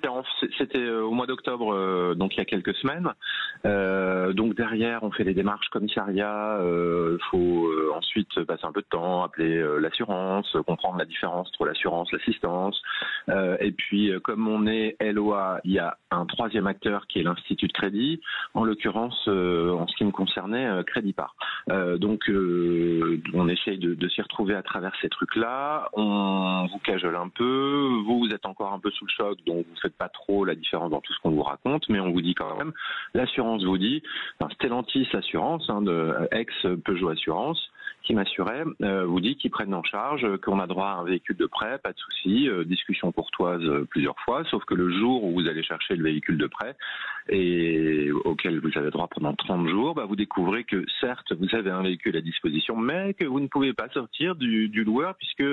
c'était au mois d'octobre, donc il y a quelques semaines. Donc derrière, on fait les démarches commissariat. Faut ensuite passer un peu de temps, appeler l'assurance, comprendre la différence entre l'assurance, l'assistance. Et puis, comme on est LOA, il y a un 3e acteur qui est l'Institut de crédit. En l'occurrence, en ce qui me concernait, Crédipart. Donc, on essaye de s'y retrouver à travers ces trucs-là. On vous cajole un peu. Vous êtes encore un peu sous le choc, donc vous faites pas trop la différence dans tout ce qu'on vous raconte, mais on vous dit quand même, l'assurance vous dit, Stellantis Assurance, de ex-Peugeot Assurance, qui m'assurait, vous dit qu'ils prennent en charge, qu'on a droit à un véhicule de prêt, pas de souci, discussion courtoise plusieurs fois, sauf que le jour où vous allez chercher le véhicule de prêt et auquel vous avez droit pendant 30 jours, vous découvrez que certes vous avez un véhicule à disposition, mais que vous ne pouvez pas sortir du loueur puisque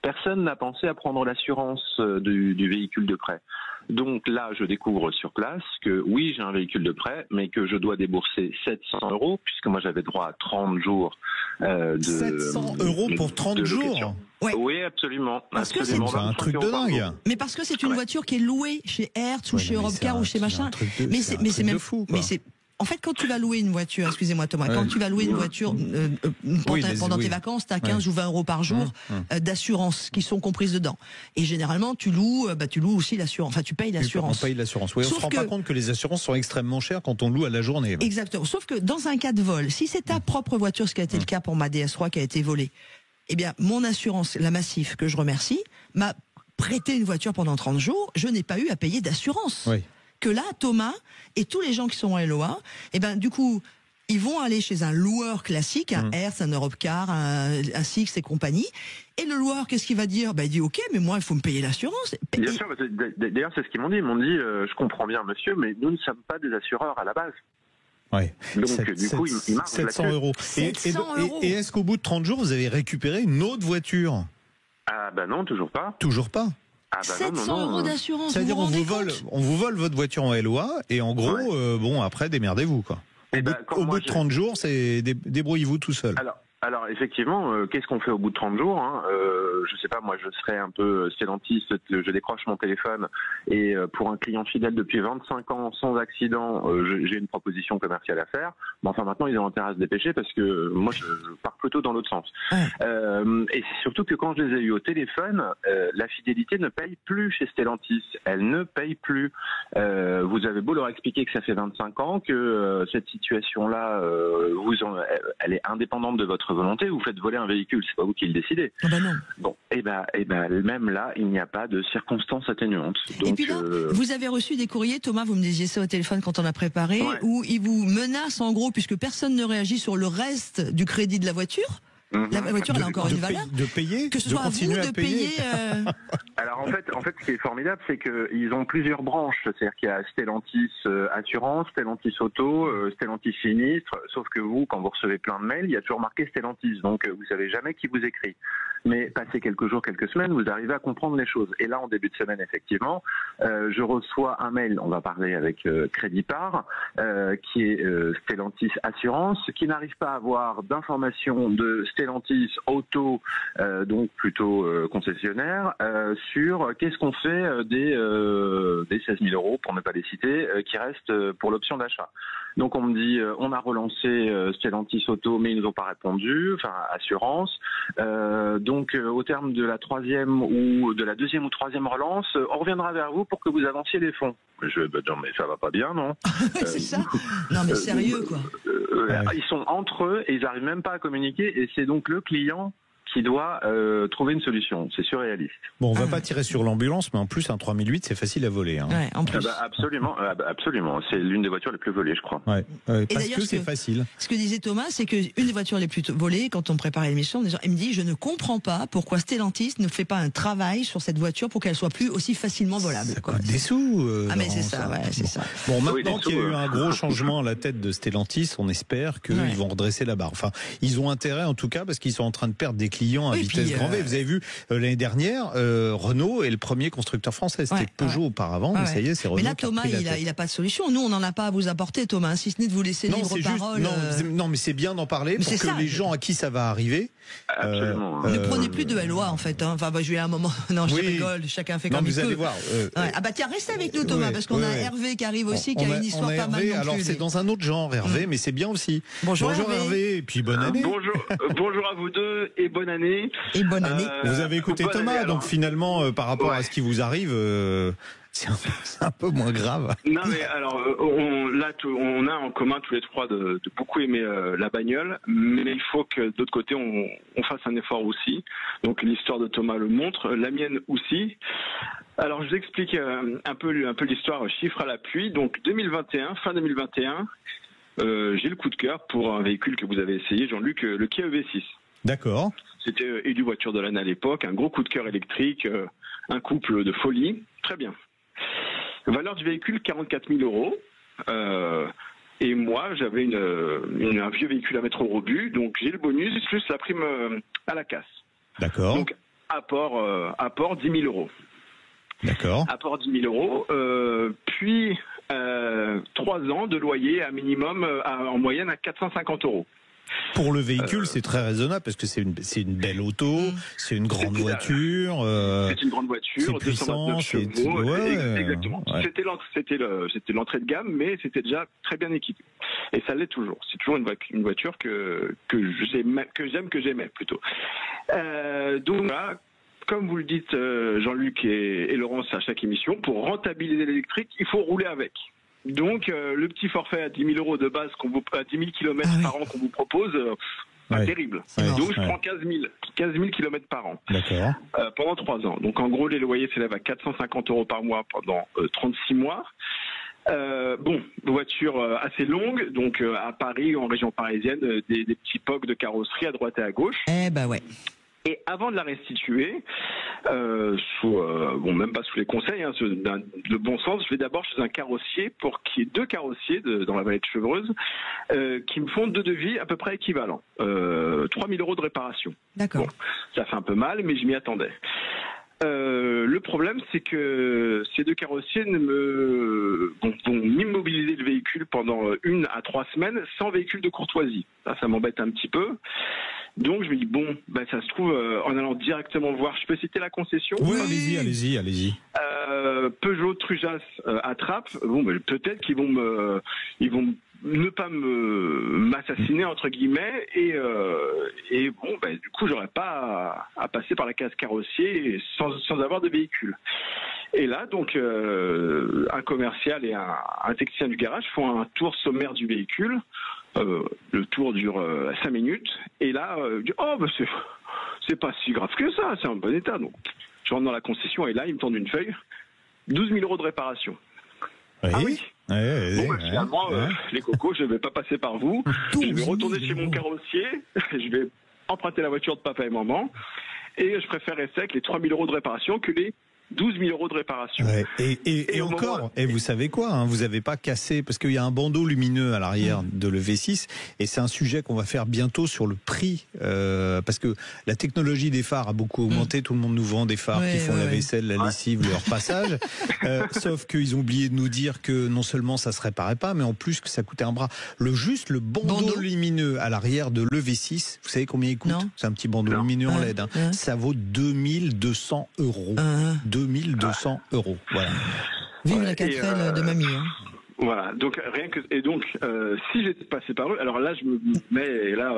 personne n'a pensé à prendre l'assurance du véhicule de prêt. Donc là, je découvre sur place que oui, j'ai un véhicule de prêt, mais que je dois débourser 700 €, puisque moi j'avais droit à 30 jours 700 € pour 30 jours. Ouais. Oui, absolument. Parce que c'est un truc de dingue. Mais parce que c'est une voiture qui est louée chez Hertz ou chez Europcar ou chez machin. Mais c'est même fou. Mais c'est en fait, quand tu vas louer une voiture, excusez-moi Thomas, quand tu vas louer une voiture pendant tes vacances, tu as 15 ou 20 € par jour d'assurance qui sont comprises dedans. Et généralement, tu loues aussi l'assurance. Enfin, tu payes l'assurance. On paye l'assurance. Oui, on se rend pas compte que les assurances sont extrêmement chères quand on loue à la journée. Exactement. Sauf que dans un cas de vol, si c'est ta propre voiture, ce qui a été le cas pour ma DS3 qui a été volée, eh bien, mon assurance, la Massif, que je remercie, m'a prêté une voiture pendant 30 jours. Je n'ai pas eu à payer d'assurance. Oui. Que là, Thomas et tous les gens qui sont en LOA, du coup, ils vont aller chez un loueur classique, un Hertz, un Europcar, un Six et compagnie. Et le loueur, qu'est-ce qu'il va dire? Il dit, OK, mais moi, il faut me payer l'assurance. Bien sûr, d'ailleurs, c'est ce qu'ils m'ont dit. Ils m'ont dit, je comprends bien, monsieur, mais nous ne sommes pas des assureurs à la base. Ouais. Donc, du coup, ils marchent 700 €. 700 €. Et est-ce qu'au bout de 30 jours, vous avez récupéré une autre voiture? Ah, non, toujours pas. Toujours pas. 700 € d'assurance. C'est-à-dire on vous vole votre voiture en LOA et en gros, après démerdez-vous quoi. Au bout de 30 jours, c'est débrouillez-vous tout seul. Alors effectivement, qu'est-ce qu'on fait au bout de 30 jours hein Je sais pas, moi je serais un peu Stellantis, je décroche mon téléphone et pour un client fidèle depuis 25 ans sans accident, j'ai une proposition commerciale à faire. Mais enfin maintenant ils ont intérêt à se dépêcher parce que moi je pars plutôt dans l'autre sens. Et c'est surtout que quand je les ai eu au téléphone, la fidélité ne paye plus chez Stellantis. Elle ne paye plus. Vous avez beau leur expliquer que ça fait 25 ans, que cette situation-là, elle est indépendante de votre volonté, vous faites voler un véhicule, c'est pas vous qui le décidez. Ah bah non. Bon, et même là, il n'y a pas de circonstances atténuantes. Donc, et puis là, vous avez reçu des courriers, Thomas, vous me disiez ça au téléphone quand on a préparé, où ils vous menacent en gros, puisque personne ne réagit sur le reste du crédit de la voiture. La voiture, elle a encore une valeur. De payer, que ce soit à vous de payer. Alors en fait, ce qui est formidable, c'est qu'ils ont plusieurs branches. C'est-à-dire qu'il y a Stellantis Assurance, Stellantis Auto, Stellantis Sinistre. Sauf que vous, quand vous recevez plein de mails, il y a toujours marqué Stellantis. Donc vous savez jamais qui vous écrit. Mais passé quelques jours, quelques semaines, vous arrivez à comprendre les choses. Et là, en début de semaine, effectivement, je reçois un mail. On va parler avec Crédipart, qui est Stellantis Assurance, qui n'arrive pas à avoir d'informations de Stellantis Auto, donc plutôt concessionnaire, sur qu'est-ce qu'on fait des 16 000 euros, pour ne pas les citer, qui restent pour l'option d'achat. Donc on me dit, on a relancé Stellantis Auto, mais ils nous ont pas répondu, enfin Assurance. Donc au terme de la troisième ou de la deuxième ou troisième relance, on reviendra vers vous pour que vous avanciez les fonds. Non mais ça va pas bien, non? C'est ça. Non mais sérieux quoi. Ils sont entre eux et ils arrivent même pas à communiquer et c'est donc le client qui doit trouver une solution. C'est surréaliste. Bon, on va pas tirer sur l'ambulance, mais en plus, un 3008, c'est facile à voler. Hein. Ouais, en plus. Absolument. C'est l'une des voitures les plus volées, je crois. Ouais. Parce que c'est facile. Ce que disait Thomas, c'est qu'une des voitures les plus volées, quand on préparait l'émission, il me dit, je ne comprends pas pourquoi Stellantis ne fait pas un travail sur cette voiture pour qu'elle soit plus aussi facilement volable. Ça coûte des sous. Mais c'est ça, ouais, c'est ça. Bon, maintenant qu'il y a eu un gros changement à la tête de Stellantis, on espère qu'ils vont redresser la barre. Enfin, ils ont intérêt, en tout cas, parce qu'ils sont en train de perdre des clients à vitesse grand V. Vous avez vu, l'année dernière, Renault est le premier constructeur français. C'était Peugeot auparavant, mais ça y est, c'est Renault. Mais là, Thomas, il a pas de solution. Nous, on n'en a pas à vous apporter, Thomas, si ce n'est de vous laisser libre parole. Non, mais c'est bien d'en parler pour que les gens à qui ça va arriver. Absolument. Ne prenez plus de LOA, en fait. Hein. Enfin, je vais à un moment. Non, je rigole. Chacun fait comme il peut. Vous allez voir. Ah bah tiens, restez avec nous, Thomas, parce qu'on a Hervé qui arrive aussi, qui a une histoire pas mal non plus. Alors c'est dans un autre genre, Hervé, mais c'est bien aussi. Bonjour Hervé, et puis bonne année. Bonjour à vous deux et bonne année. Et bonne année. Vous avez écouté Thomas, donc finalement, par rapport à ce qui vous arrive, c'est un peu moins grave. Non mais alors, on a en commun tous les trois de beaucoup aimer la bagnole, mais il faut que d'autre côté on fasse un effort aussi. Donc l'histoire de Thomas le montre, la mienne aussi. Alors je vous explique un peu l'histoire, chiffre à l'appui. Donc 2021, fin 2021, j'ai le coup de cœur pour un véhicule que vous avez essayé, Jean-Luc, le Kia EV6. D'accord. C'était élu voiture de l'année à l'époque, un gros coup de cœur électrique, un couple de folie, très bien. Valeur du véhicule 44 000 euros. Et moi, j'avais un vieux véhicule à mettre au rebut, donc j'ai le bonus plus la prime à la casse. D'accord. Donc apport 10 000 euros. D'accord. Apport 10 000 euros, puis 3 ans de loyer à minimum, en moyenne à 450 euros. Pour le véhicule, c'est très raisonnable parce que c'est une belle auto, c'est une grande voiture. C'est une grande voiture, 229 chevaux. Exactement. Ouais. C'était l'entrée de gamme, mais c'était déjà très bien équipé. Et ça l'est toujours. C'est toujours une voiture que j'aimais plutôt. Donc voilà. Comme vous le dites, Jean-Luc et Laurence à chaque émission, pour rentabiliser l'électrique, il faut rouler avec. Donc, le petit forfait à 10 000 euros de base, à 10 000 km par an qu'on vous propose, pas terrible. Donc, je prends 15 000 km par an. D'accord. Pendant 3 ans. Donc, en gros, les loyers s'élèvent à 450 euros par mois pendant 36 mois. Voiture assez longue, donc à Paris, en région parisienne, des petits pocs de carrosserie à droite et à gauche. Ouais. Et avant de la restituer, même pas sous les conseils, de bon sens, je vais d'abord chez un carrossier pour qu'il y ait 2 carrossiers dans la vallée de Chevreuse qui me font 2 devis à peu près équivalents. 3 000 euros de réparation. D'accord. Bon, ça fait un peu mal, mais je m'y attendais. Le problème, c'est que ces 2 carrossiers vont m'immobiliser le véhicule pendant 1 à 3 semaines sans véhicule de courtoisie. Ça m'embête un petit peu. Donc je me dis bon, ça se trouve en allant directement voir, je peux citer la concession. Oui, allez-y. Peugeot Trujas à Trappes. Bon, peut-être qu'ils vont ne pas m'assassiner entre guillemets et bon du coup j'aurais pas à passer par la case carrossier sans avoir de véhicule. Et là donc un commercial et un technicien du garage font un tour sommaire du véhicule. Le tour dure 5 minutes et là c'est pas si grave que ça, c'est en bon état. Donc je rentre dans la concession et là ils me tendent une feuille, 12 000 € de réparation. Oui. Ah oui. Finalement, les cocos, je ne vais pas passer par vous. Je vais retourner chez mon carrossier. Je vais emprunter la voiture de papa et maman. Et je préfère rester avec les 3 000 € de réparation que les 12 000 € de réparation. Ouais. Et encore, et vous savez quoi, hein, vous n'avez pas cassé, parce qu'il y a un bandeau lumineux à l'arrière de le V6, et c'est un sujet qu'on va faire bientôt sur le prix, parce que la technologie des phares a beaucoup augmenté, tout le monde nous vend des phares qui font la vaisselle, la lessive, leur passage, sauf qu'ils ont oublié de nous dire que non seulement ça se réparait pas, mais en plus que ça coûtait un bras. Le bandeau lumineux à l'arrière de le V6, vous savez combien il coûte? C'est un petit bandeau lumineux en LED, hein. Ça vaut 2200 €. 2200 €. Voilà. Vive la 4L de mamie. Hein. Voilà. Donc rien que si j'étais passé par eux, alors là je me mets et là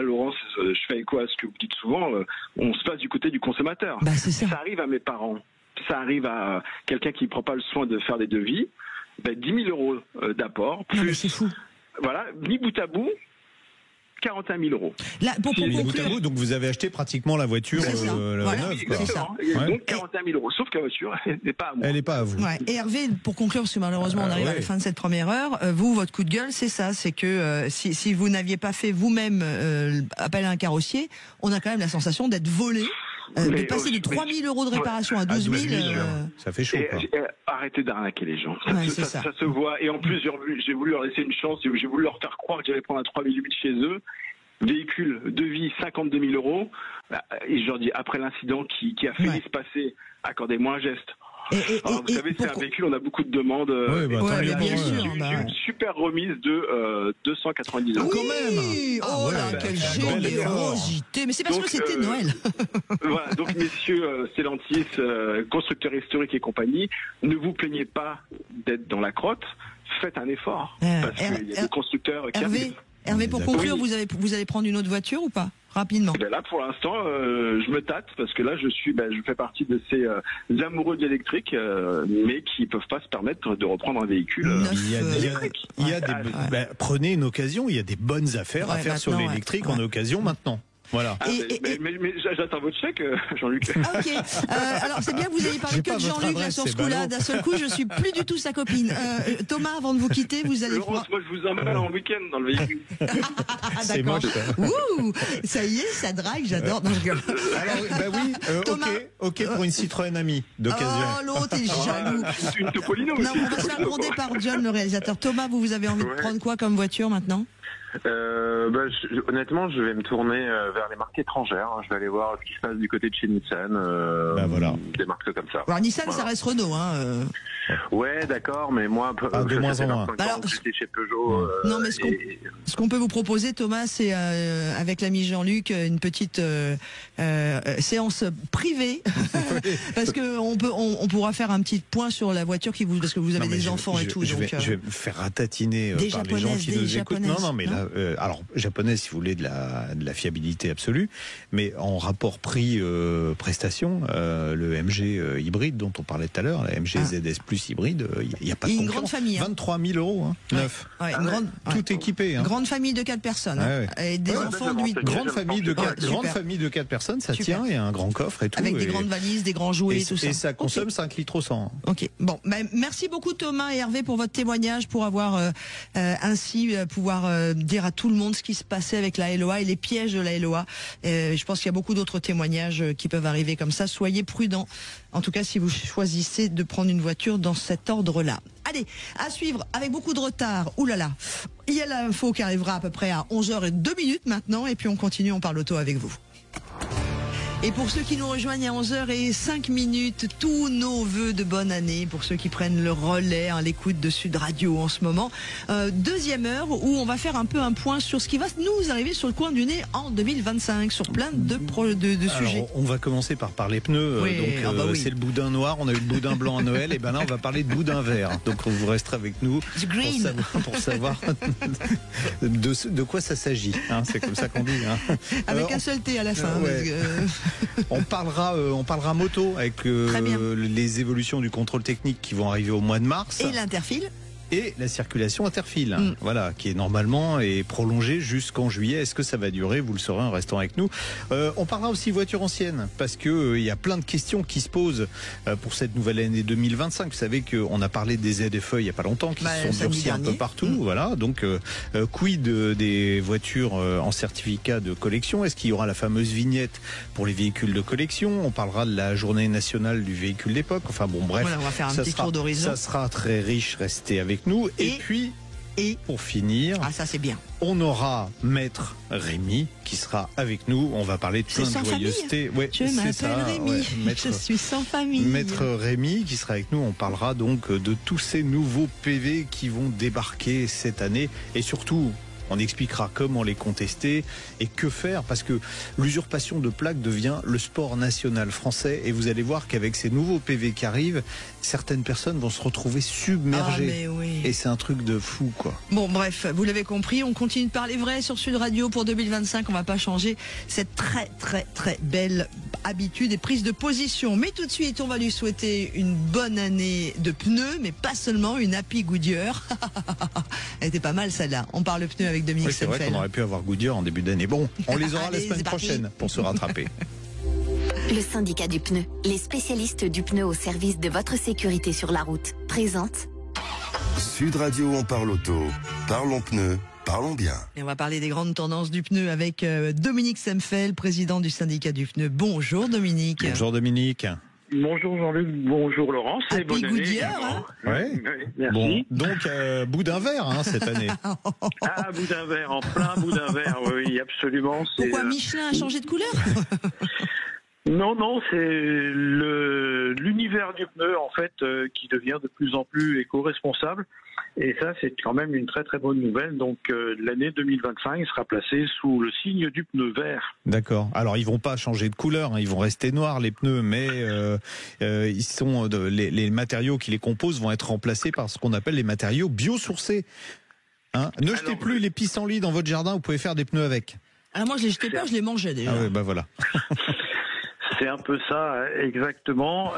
Laurence, je fais écho à ce que vous dites souvent. On se passe du côté du consommateur. C'est ça. Ça arrive à mes parents. Ça arrive à quelqu'un qui ne prend pas le soin de faire des devis. 10 000 € d'apport. Plus, mais c'est fou. Voilà, mis bout à bout. 41 000 €. Là, pour conclure, donc vous avez acheté pratiquement la voiture neuve. C'est ça. Donc 41 000 €. Sauf que la voiture, elle n'est pas à moi. Elle n'est pas à vous. Ouais. Et Hervé, pour conclure, parce que malheureusement on arrive à la fin de cette première heure, vous, votre coup de gueule, c'est ça, c'est que si vous n'aviez pas fait vous-même appel à un carrossier, on a quand même la sensation d'être volé. De passer de 3 000 € de réparation à 12 000, ça fait chaud. Arrêtez d'arnaquer les gens. Ça se voit. Et en plus, j'ai voulu leur laisser une chance. J'ai voulu leur faire croire que j'allais prendre un 3008 chez eux. Véhicule, devis 52 000 €. Et je leur dis, après l'incident qui a failli se passer, accordez-moi un geste. Alors, vous savez, c'est un véhicule, on a beaucoup de demandes. Bien sûr. J'ai une super remise de 290 €. Quand même. Quelle générosité. Mais c'est parce que c'était Noël. Voilà, donc messieurs Stellantis, constructeurs historiques et compagnie, ne vous plaignez pas d'être dans la crotte, faites un effort. Parce qu'il y a des constructeurs qui arrivent. Hervé, pour conclure, vous allez prendre une autre voiture ou pas? Rapidement. Là, pour l'instant, je me tâte parce que là, je fais partie de ces amoureux de l'électrique, mais qui peuvent pas se permettre de reprendre un véhicule électrique. Prenez une occasion. Il y a des bonnes affaires à faire sur l'électrique en occasion maintenant. Voilà. Mais j'attends votre chèque, Jean-Luc. Ok. Alors c'est bien que vous ayez parlé que de Jean-Luc là sur ce coup-là. D'un seul coup, je suis plus du tout sa copine. Thomas, avant de vous quitter, vous allez. Laurence, moi je vous emmène en week-end dans le véhicule. C'est moche. Ouh, ça y est, ça drague, j'adore. Alors, Thomas, ok pour une Citroën Ami d'occasion. Oh, l'autre est jaloux. Une Topolino aussi. Non, on va se faire gronder par John, le réalisateur. Thomas, vous avez envie de prendre quoi comme voiture maintenant? Honnêtement, je vais me tourner vers les marques étrangères. Je vais aller voir ce qui se passe du côté de chez Nissan. Des marques comme ça. Alors Nissan, ça reste Renault, hein. Ouais, d'accord, mais moi, de moins en moins. Alors, j'étais chez Peugeot. Non, mais ce qu'on peut vous proposer, Thomas, c'est avec l'ami Jean-Luc une petite séance privée, parce que on pourra faire un petit point sur la voiture parce que vous avez des enfants et tout. Je vais me faire ratatiner par les gens qui nous écoutent. Non, mais là, alors japonaise, si vous voulez, de la fiabilité absolue, mais en rapport prix-prestation, le MG hybride dont on parlait tout à l'heure, la MG ZS Plus hybride, il n'y a pas de concurrence. Une grande famille. 23 000 €, neuf. Tout équipé. Grande famille de 4 personnes. Et des enfants de 8. Grande famille de 4 personnes, ça tient, il y a un grand coffre et tout. Avec des grandes valises, des grands jouets et tout ça. Et ça consomme 5 litres au 100. Ok. Bon, merci beaucoup Thomas et Hervé pour votre témoignage, pour avoir ainsi pouvoir dire à tout le monde ce qui se passait avec la LOA et les pièges de la LOA. Je pense qu'il y a beaucoup d'autres témoignages qui peuvent arriver comme ça. Soyez prudents. En tout cas, si vous choisissez de prendre une voiture dans cet ordre-là. Allez, à suivre avec beaucoup de retard. Ouh là là. Il y a l'info qui arrivera à peu près à 11h02 maintenant. Et puis on continue, on parle auto avec vous. Et pour ceux qui nous rejoignent à 11h05, tous nos vœux de bonne année pour ceux qui prennent le relais à l'écoute de Sud Radio en ce moment. Deuxième heure où on va faire un peu un point sur ce qui va nous arriver sur le coin du nez en 2025, sur plein de sujets. Alors, on va commencer par parler pneus. Oui, donc, oui. c'est le boudin noir, on a eu le boudin blanc à Noël, et ben là on va parler de boudin vert. Donc vous resterez avec nous pour savoir de quoi ça s'agit. Hein, c'est comme ça qu'on dit. Hein. Avec un seul T à la fin. Ouais. On parlera moto avec les évolutions du contrôle technique qui vont arriver au mois de mars. Et l'interfile. Et la circulation interfile, voilà, qui est normalement prolongée jusqu'en juillet. Est-ce que ça va durer? Vous le saurez en restant avec nous. On parlera aussi voitures anciennes, parce que il y a plein de questions qui se posent pour cette nouvelle année 2025. Vous savez qu'on a parlé des ZFE il y a pas longtemps, qui se sont durcis un peu partout. Voilà, donc quid des voitures en certificat de collection? Est-ce qu'il y aura la fameuse vignette pour les véhicules de collection? On parlera de la journée nationale du véhicule d'époque. Enfin bon, bref, voilà, on va faire un petit tour d'horizon. Ça sera très riche. Restez avec nous. Et puis, pour finir, ça c'est bien, on aura Maître Rémi qui sera avec nous. On va parler de plein de joyeuseté. Ouais, je m'appelle Rémi, je suis sans famille. Maître Rémi qui sera avec nous. On parlera donc de tous ces nouveaux PV qui vont débarquer cette année. Et surtout, on expliquera comment les contester et que faire, parce que l'usurpation de plaques devient le sport national français, et vous allez voir qu'avec ces nouveaux PV qui arrivent, certaines personnes vont se retrouver submergées. Et c'est un truc de fou, quoi. Bon, bref, vous l'avez compris, on continue de parler vrai sur Sud Radio pour 2025. On va pas changer cette très très très belle habitude et prise de position. Mais tout de suite, on va lui souhaiter une bonne année de pneus, mais pas seulement, une Happy Goodyear. Elle était pas mal celle-là. On parle pneus avec Dominique Senfeld. C'est vrai qu'on aurait pu avoir Goodyear en début d'année. Bon, on les aura la semaine prochaine pour se rattraper. Le syndicat du pneu, les spécialistes du pneu au service de votre sécurité sur la route, présente Sud Radio, on parle auto. Parlons pneus, parlons bien. Et on va parler des grandes tendances du pneu avec Dominique Senfeld, président du syndicat du pneu. Bonjour Dominique. Bonjour Dominique. Bonjour Jean-Luc, bonjour Laurence. Happy bonne année. Goodyear, hein. Ouais. Merci. Bon, donc boudin vert cette année. Ah, boudin vert, en plein boudin vert, oui, absolument. Pourquoi Michelin a changé de couleur? Non, c'est l'univers du pneu en fait qui devient de plus en plus éco-responsable, et ça c'est quand même une très très bonne nouvelle. Donc l'année 2025 sera placée sous le signe du pneu vert. D'accord. Alors ils vont pas changer de couleur, hein, ils vont rester noirs les pneus, mais ils sont les matériaux qui les composent vont être remplacés par ce qu'on appelle les matériaux biosourcés. Hein, ne jetez plus les pissenlits dans votre jardin, vous pouvez faire des pneus avec. Ah, moi je les jetais pas, je les mangeais déjà. Ah oui, bah voilà. C'est un peu ça, exactement.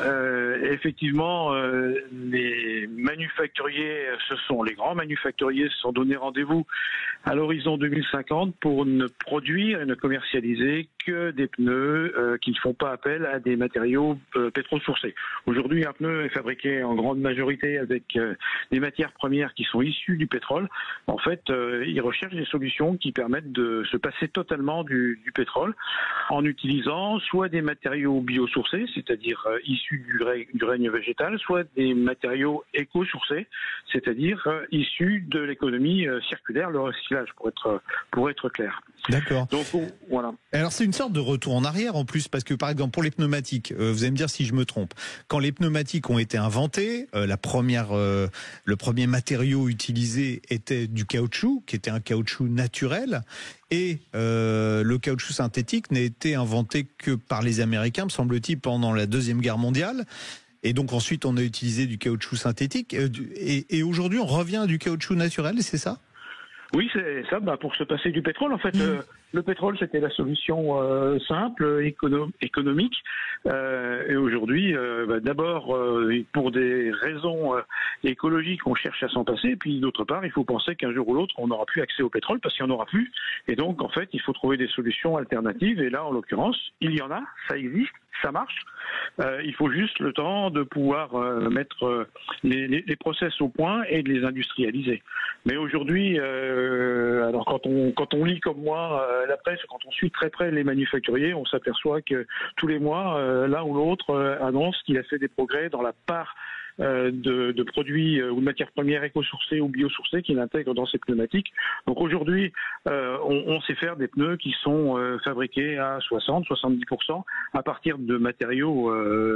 Effectivement, les manufacturiers, les grands manufacturiers se sont donné rendez-vous à l'horizon 2050 pour ne produire et ne commercialiser que des pneus qui ne font pas appel à des matériaux pétro-sourcés. Aujourd'hui, un pneu est fabriqué en grande majorité avec des matières premières qui sont issues du pétrole. En fait, ils recherchent des solutions qui permettent de se passer totalement du pétrole en utilisant soit des matériaux biosourcés, c'est-à-dire issus du règne végétal, soit des matériaux éco-sourcés, c'est-à-dire issus de l'économie circulaire, le recyclage, pour être clair. D'accord. Donc voilà. Alors c'est une sorte de retour en arrière en plus, parce que par exemple pour les pneumatiques, vous allez me dire si je me trompe, quand les pneumatiques ont été inventés, le premier matériau utilisé était du caoutchouc, qui était un caoutchouc naturel, et le caoutchouc synthétique n'a été inventé que par les Américains, me semble-t-il, pendant la Deuxième Guerre mondiale. Et donc ensuite on a utilisé du caoutchouc synthétique, et aujourd'hui on revient à du caoutchouc naturel, c'est ça ? Oui, c'est ça, pour se passer du pétrole. En fait, le pétrole, c'était la solution simple, économique. Et aujourd'hui, d'abord, pour des raisons écologiques, on cherche à s'en passer. Et puis, d'autre part, il faut penser qu'un jour ou l'autre, on n'aura plus accès au pétrole parce qu'il n'y en aura plus. Et donc, en fait, il faut trouver des solutions alternatives. Et là, en l'occurrence, il y en a, ça existe, ça marche. Il faut juste le temps de pouvoir mettre les process au point et de les industrialiser. Mais aujourd'hui, alors quand on lit comme moi la presse, quand on suit très près les manufacturiers, on s'aperçoit que tous les mois, l'un ou l'autre annonce qu'il a fait des progrès dans la part de produits ou de matières premières éco-sourcées ou biosourcées qu'il intègre dans ses pneumatiques. Donc aujourd'hui, on sait faire des pneus qui sont fabriqués à 60-70% à partir de matériaux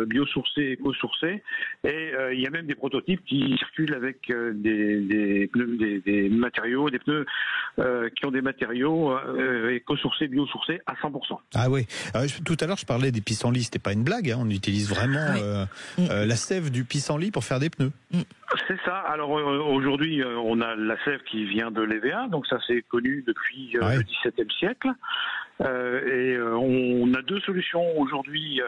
biosourcés, éco-sourcés. Et il y a même des prototypes qui circulent avec des matériaux, des pneus qui ont des matériaux éco-sourcés, biosourcés à 100%. Ah oui. Tout à l'heure, je parlais des pissenlits. C'était pas une blague. Hein. On utilise vraiment la sève du pissenlit pour faire des pneus. C'est ça. Alors aujourd'hui, on a la sève qui vient de l'EVA, donc ça c'est connu depuis le XVIIe siècle. Et on a deux solutions aujourd'hui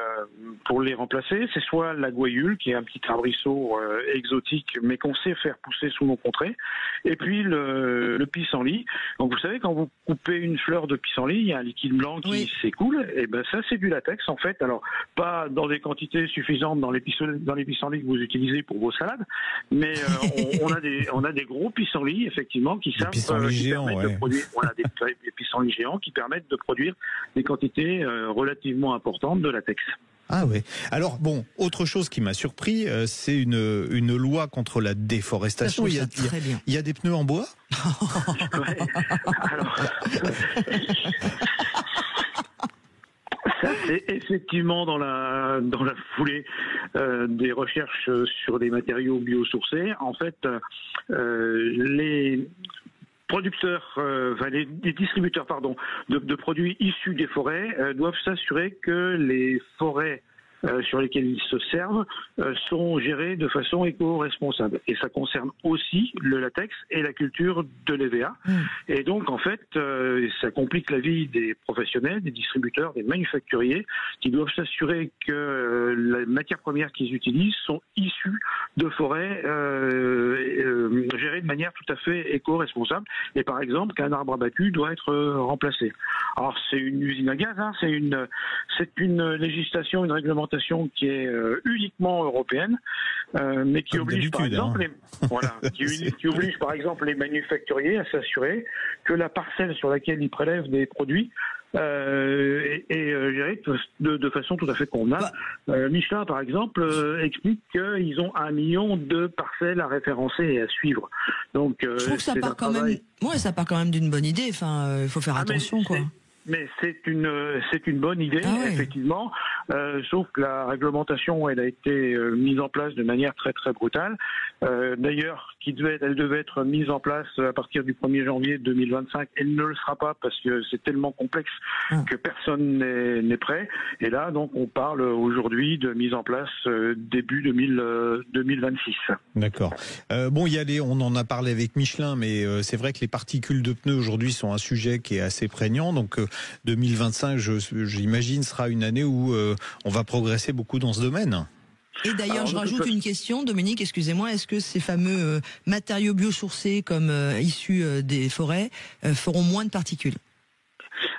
pour les remplacer. C'est soit la gouaillule, qui est un petit arbrisseau exotique, mais qu'on sait faire pousser sous nos contrées, et puis le pissenlit. Donc vous savez, quand vous coupez une fleur de pissenlit, il y a un liquide blanc qui s'écoule, et ben ça c'est du latex en fait. Alors pas dans des quantités suffisantes dans les pissenlits que vous utilisez pour vos salades, mais on a des gros pissenlits effectivement qui savent de produire, des pissenlits géants qui permettent de produire des quantités relativement importantes de latex. Ah ouais. Alors bon, autre chose qui m'a surpris, c'est une loi contre la déforestation. Il y a des pneus en bois. Alors, ça c'est effectivement dans la foulée des recherches sur des matériaux biosourcés. En fait, les producteurs, les distributeurs de produits issus des forêts doivent s'assurer que les forêts sur lesquels ils se servent sont gérés de façon éco-responsable. Et ça concerne aussi le latex et la culture de l'EVA. Et donc, en fait, ça complique la vie des professionnels, des distributeurs, des manufacturiers qui doivent s'assurer que les matières premières qu'ils utilisent sont issues de forêts gérées de manière tout à fait éco-responsable. Et par exemple, qu'un arbre abattu doit être remplacé. Alors, c'est une usine à gaz, hein, c'est une législation, une réglementation qui est uniquement européenne, mais qui oblige par exemple, qui oblige par exemple les manufacturiers à s'assurer que la parcelle sur laquelle ils prélèvent des produits est gérée de façon tout à fait convenable. Michelin, par exemple, explique qu'ils ont 1 million de parcelles à référencer et à suivre. Donc, je trouve que ça part quand même. Ouais, ça part quand même d'une bonne idée. Enfin, il faut faire attention, quoi. Mais c'est une bonne idée, effectivement. Sauf que la réglementation, elle a été mise en place de manière très très brutale. D'ailleurs, elle devait être mise en place à partir du 1er janvier 2025. Elle ne le sera pas parce que c'est tellement complexe que personne n'est prêt. Et là, donc, on parle aujourd'hui de mise en place début 2026. D'accord. Bon, on en a parlé avec Michelin, mais c'est vrai que les particules de pneus aujourd'hui sont un sujet qui est assez prégnant. Donc 2025, j'imagine, sera une année où on va progresser beaucoup dans ce domaine. Et d'ailleurs, je rajoute une question, Dominique, excusez-moi, est-ce que ces fameux matériaux biosourcés comme issus des forêts feront moins de particules ?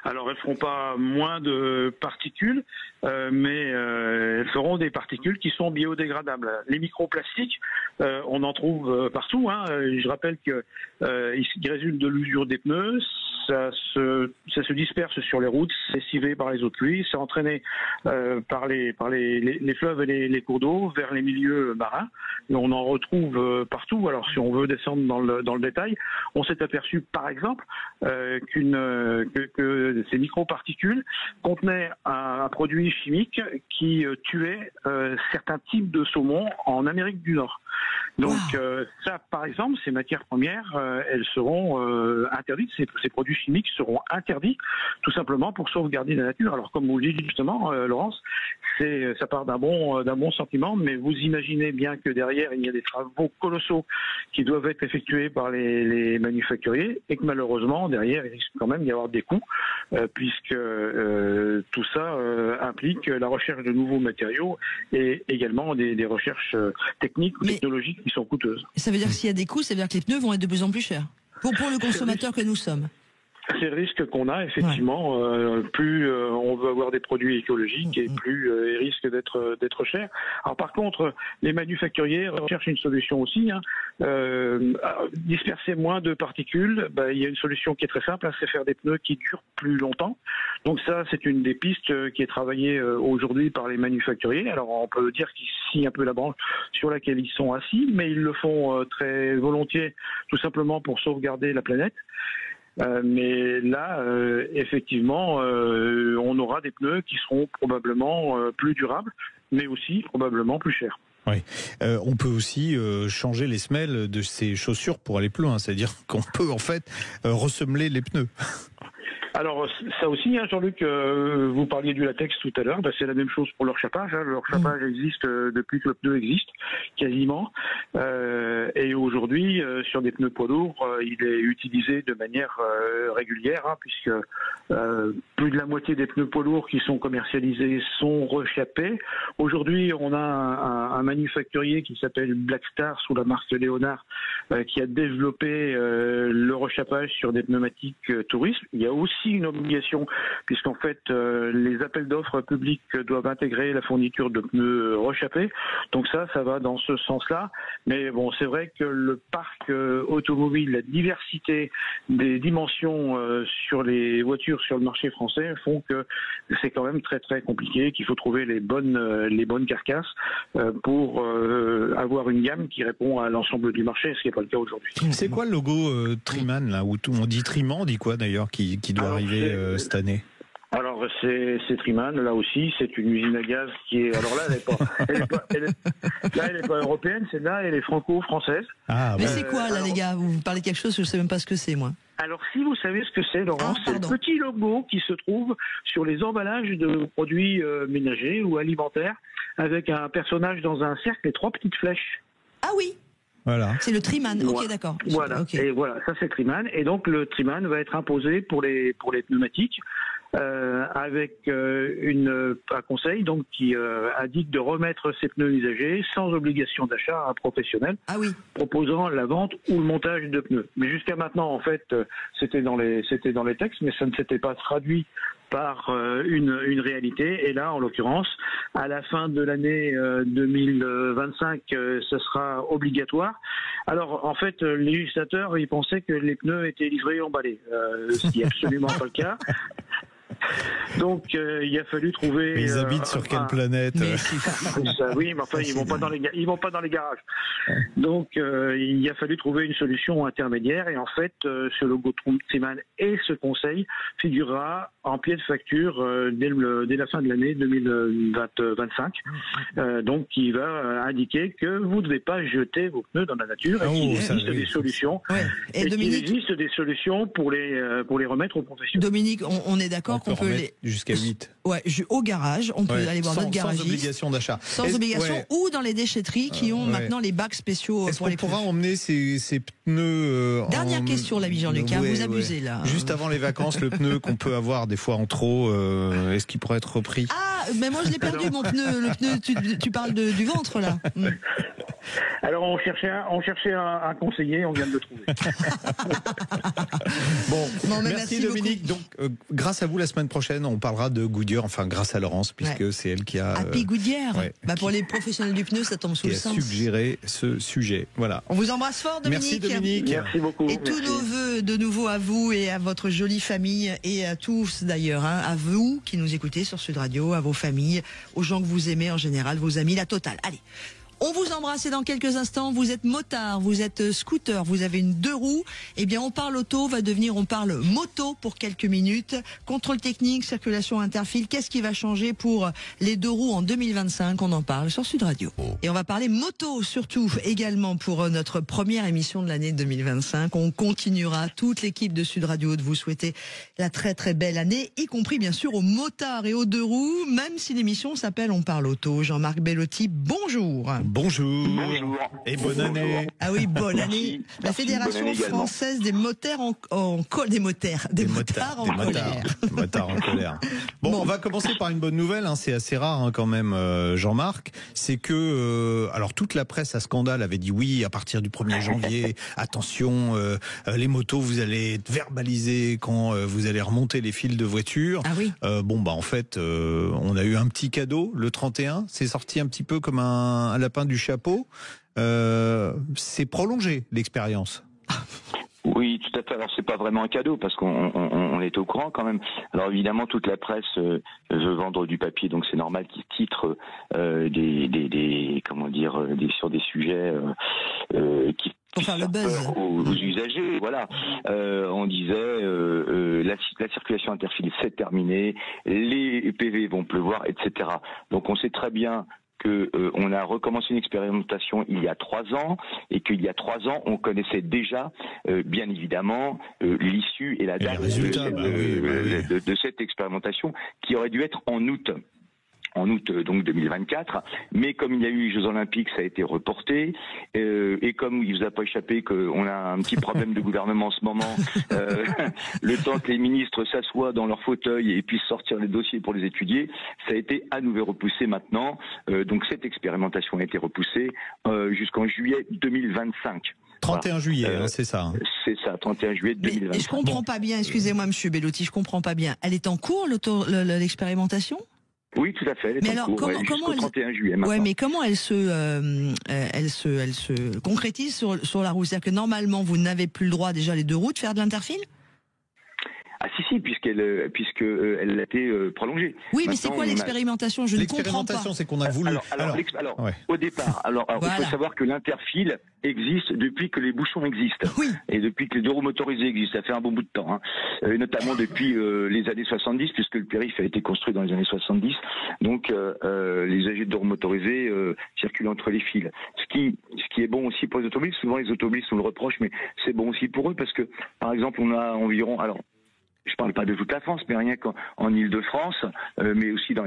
Alors, elles feront pas moins de particules, mais elles feront des particules qui sont biodégradables. Les microplastiques, on en trouve partout. Hein. Je rappelle que ils résultent de l'usure des pneus. Ça se disperse sur les routes, c'est lessivé par les eaux de pluie, c'est entraîné par les fleuves et les cours d'eau vers les milieux marins. Et on en retrouve partout. Alors si on veut descendre dans le détail, on s'est aperçu par exemple que ces microparticules contenaient un produit chimique qui tuait certains types de saumons en Amérique du Nord. Donc ça, par exemple, ces matières premières, elles seront interdites. Ces produits chimiques seront interdits, tout simplement pour sauvegarder la nature. Alors, comme vous le dites justement, Laurence, ça part d'un bon sentiment, mais vous imaginez bien que derrière, il y a des travaux colossaux qui doivent être effectués par les manufacturiers, et que malheureusement, derrière, il risque quand même d'y avoir des coûts, puisque tout ça implique la recherche de nouveaux matériaux et également des recherches techniques ou technologiques qui sont coûteuses. Ça veut dire que s'il y a des coûts, ça veut dire que les pneus vont être de plus en plus chers pour le consommateur que nous sommes. C'est le risque qu'on a, effectivement. Plus on veut avoir des produits écologiques et plus ils risquent d'être chers. Alors par contre, les manufacturiers recherchent une solution aussi. Hein. disperser moins de particules, il y a une solution qui est très simple, c'est faire des pneus qui durent plus longtemps. Donc ça, c'est une des pistes qui est travaillée aujourd'hui par les manufacturiers. Alors on peut dire qu'ils scient un peu la branche sur laquelle ils sont assis, mais ils le font très volontiers, tout simplement pour sauvegarder la planète. Mais là, effectivement, on aura des pneus qui seront probablement plus durables, mais aussi probablement plus chers. Oui. On peut aussi changer les semelles de ces chaussures pour aller plus loin, c'est-à-dire qu'on peut en fait ressemeler les pneus. Alors ça aussi, Jean-Luc, vous parliez du latex tout à l'heure, c'est la même chose pour leur chapage. Leur chapage existe depuis que le pneu existe, quasiment. Et aujourd'hui, sur des pneus poids lourds, il est utilisé de manière régulière, puisque plus de la moitié des pneus poids lourds qui sont commercialisés sont rechapés. Aujourd'hui, on a un manufacturier qui s'appelle Blackstar, sous la marque Léonard, qui a développé le rechapage sur des pneumatiques tourisme. Il y a aussi une obligation, puisqu'en fait les appels d'offres publics doivent intégrer la fourniture de pneus rechapés. Donc ça va dans ce sens-là. Mais bon, c'est vrai que le parc automobile, la diversité des dimensions sur les voitures sur le marché français font que c'est quand même très très compliqué, qu'il faut trouver les bonnes carcasses pour avoir une gamme qui répond à l'ensemble du marché, ce qui n'est pas le cas aujourd'hui. C'est quoi le logo Triman là, où on dit Triman, on dit quoi d'ailleurs qui doit arriver cette année? Alors c'est Triman, là aussi, c'est une usine à gaz qui est. Alors là, elle est pas européenne, elle est franco-française. Mais c'est quoi là, les gars? Vous parlez de quelque chose, je sais même pas ce que c'est, moi. Alors si vous savez ce que c'est, Laurent, c'est le petit logo qui se trouve sur les emballages de produits ménagers ou alimentaires, avec un personnage dans un cercle et 3 petites flèches. Ah oui. Voilà. C'est le Triman, ok, d'accord. Voilà, okay. Et voilà, ça c'est Triman, et donc le Triman va être imposé pour les pneumatiques. Avec un conseil donc qui indique de remettre ces pneus usagés sans obligation d'achat à un professionnel, proposant la vente ou le montage de pneus. Mais jusqu'à maintenant, en fait, c'était dans les textes, mais ça ne s'était pas traduit par une réalité. Et là, en l'occurrence, à la fin de l'année 2025, ce sera obligatoire. Alors, en fait, le législateur, il pensait que les pneus étaient livrés emballés, ce qui n'est absolument pas le cas. Donc il a fallu trouver. Mais ils habitent sur quelle planète? Oui, mais enfin ils vont pas dans les garages. Donc il a fallu trouver une solution intermédiaire, et en fait ce logo Triman et ce conseil figurera en pied de facture dès la fin de l'année 2025. Donc qui va indiquer que vous ne devez pas jeter vos pneus dans la nature, et qu'il existe des solutions. Et qu'il existe des solutions pour les remettre aux professionnels. Dominique, on est d'accord qu'on peut aller jusqu'à 8. Ouais, au garage, on peut aller voir notre garagiste. Sans obligation d'achat. Sans obligation, ou dans les déchetteries qui ont maintenant les bacs spéciaux. Est-ce qu'on pourra emmener ces pneus Dernière question, l'ami Jean-Luc, vous abusez là. Juste avant les vacances, le pneu qu'on peut avoir des fois en trop, est-ce qu'il pourrait être repris? Mais moi je l'ai perdu, mon pneu. Le pneu, tu parles du ventre là. Alors on cherchait un conseiller, on vient de le trouver. Merci Dominique. Donc grâce à vous, la semaine prochaine, on parlera de Goodyear, enfin grâce à Laurence, puisque c'est elle qui a... Happy Goodyear. Pour les professionnels du pneu, ça tombe sous le sens. Qui a suggéré ce sujet. Voilà. On vous embrasse fort, Dominique. Merci Dominique. Merci beaucoup. Et tous nos vœux de nouveau à vous et à votre jolie famille, et à tous d'ailleurs, à vous qui nous écoutez sur Sud Radio, à vos familles, aux gens que vous aimez en général, vos amis, la totale. Allez. On vous embrasse, et dans quelques instants, vous êtes motard, vous êtes scooter, vous avez une 2 roues, eh bien on parle auto, on parle moto pour quelques minutes. Contrôle technique, circulation interfile, qu'est-ce qui va changer pour les 2 roues en 2025? On en parle sur Sud Radio. Et on va parler moto surtout également pour notre première émission de l'année 2025. On continuera, toute l'équipe de Sud Radio, de vous souhaiter la très très belle année, y compris bien sûr aux motards et aux 2 roues, même si l'émission s'appelle On parle auto. Jean-Marc Bellotti, bonjour. Bonjour. Et bonne année. Ah oui, bonne année. La Fédération française des motards des motards en colère. Bon, on va commencer par une bonne nouvelle, c'est assez rare quand même, Jean-Marc. C'est que, alors toute la presse à scandale avait dit oui, à partir du 1er janvier, attention, les motos, vous allez être verbalisés quand vous allez remonter les fils de voiture. Ah oui. En fait, on a eu un petit cadeau le 31. C'est sorti un petit peu comme un lapin lapin du chapeau. C'est prolongé, l'expérience. Oui, tout à fait. Alors c'est pas vraiment un cadeau parce qu'on est au courant quand même. Alors évidemment toute la presse veut vendre du papier, donc c'est normal qu'ils titrent sur des sujets qui pour faire le buzz aux usagers. Voilà, on disait la circulation interfile c'est terminé, les PV vont pleuvoir, etc. Donc on sait très bien on a recommencé une expérimentation il y a 3 ans et qu'il y a 3 ans, on connaissait déjà, bien évidemment, l'issue et la date de cette expérimentation qui aurait dû être en août donc 2024, mais comme il y a eu les Jeux Olympiques, ça a été reporté, et comme il vous a pas échappé qu'on a un petit problème de gouvernement en ce moment, le temps que les ministres s'assoient dans leur fauteuil et puissent sortir les dossiers pour les étudier, ça a été à nouveau repoussé maintenant, donc cette expérimentation a été repoussée jusqu'en juillet 2025. 31 juillet, c'est ça. C'est ça, 31 juillet 2025. Mais je comprends pas bien, excusez-moi Monsieur Bellotti, je comprends pas bien. Elle est en cours l'expérimentation ? Oui, tout à fait. Elle est en cours, jusqu'au 31 juillet maintenant. Ouais, mais comment elle se concrétise sur la route? C'est-à-dire que normalement, vous n'avez plus le droit déjà les 2 roues de faire de l'interfile? Ah si, puisqu'elle a été prolongée. Oui, mais c'est quoi l'expérimentation? Je ne comprends pas. L'expérimentation, c'est qu'on a voulu. Au départ, il faut savoir que l'interfile existe depuis que les bouchons existent. Oui. Et depuis que les 2 roues motorisées existent. Ça fait un bon bout de temps, notamment depuis les années 70, puisque le périph' a été construit dans les années 70. Donc, les usagers de 2 roues motorisées circulent entre les fils. Ce qui est bon aussi pour les automobilistes. Souvent, les automobilistes nous le reprochent, mais c'est bon aussi pour eux parce que, par exemple, on a environ... Je parle pas de toute la France, mais rien qu'en Île-de-France, mais aussi dans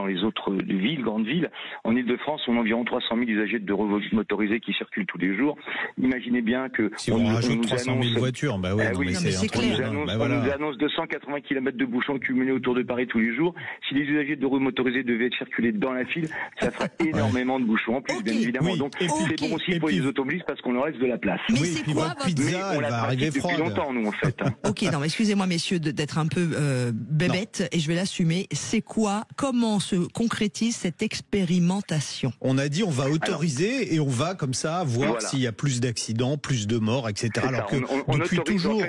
les autres villes, grandes villes. En Île-de-France, on a environ 300 000 usagers de 2 roues motorisées qui circulent tous les jours. Imaginez bien que si on rajoute 300 000 voitures, on nous annonce 280 km de bouchons cumulés autour de Paris tous les jours. Si les usagers de 2 roues motorisées devaient circuler dans la file, ça ferait énormément de bouchons en plus, bien évidemment. Oui. Donc c'est bon aussi pour les automobilistes parce qu'on leur laisse de la place. Mais c'est quoi votre pizza? On l'a pratiqué depuis longtemps, nous, en fait. Ok, non, mais excusez-moi, messieurs, d'être un peu bébête, et je vais l'assumer. Comment se concrétise cette expérimentation? On a dit on va autoriser et on va comme ça voir s'il y a plus d'accidents, plus de morts, etc. Alors que depuis toujours,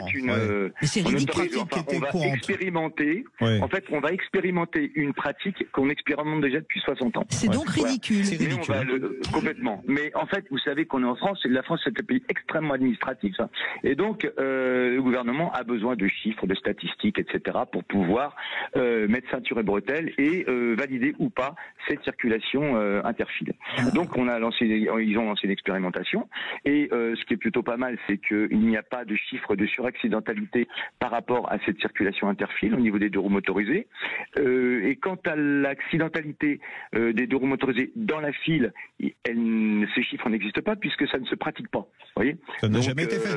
c'est ridicule. On va expérimenter. En fait, on va expérimenter une pratique qu'on expérimente déjà depuis 60 ans. C'est donc ridicule. C'est ridicule. Mais on va complètement. Mais en fait, vous savez qu'on est en France, et la France c'est un pays extrêmement administratif, et donc le gouvernement a besoin de chiffres, de statistiques, etc. pour pouvoir mettre ceinture et bretelles et valider ou pas cette circulation interfile. Donc ils ont lancé l'expérimentation et ce qui est plutôt pas mal, c'est qu'il n'y a pas de chiffre de suraccidentalité par rapport à cette circulation interfile au niveau des 2 roues motorisées. Et quant à l'accidentalité des 2 roues motorisées dans la file, ce chiffre n'existe pas puisque ça ne se pratique pas. Vous voyez, ça n'a jamais été fait.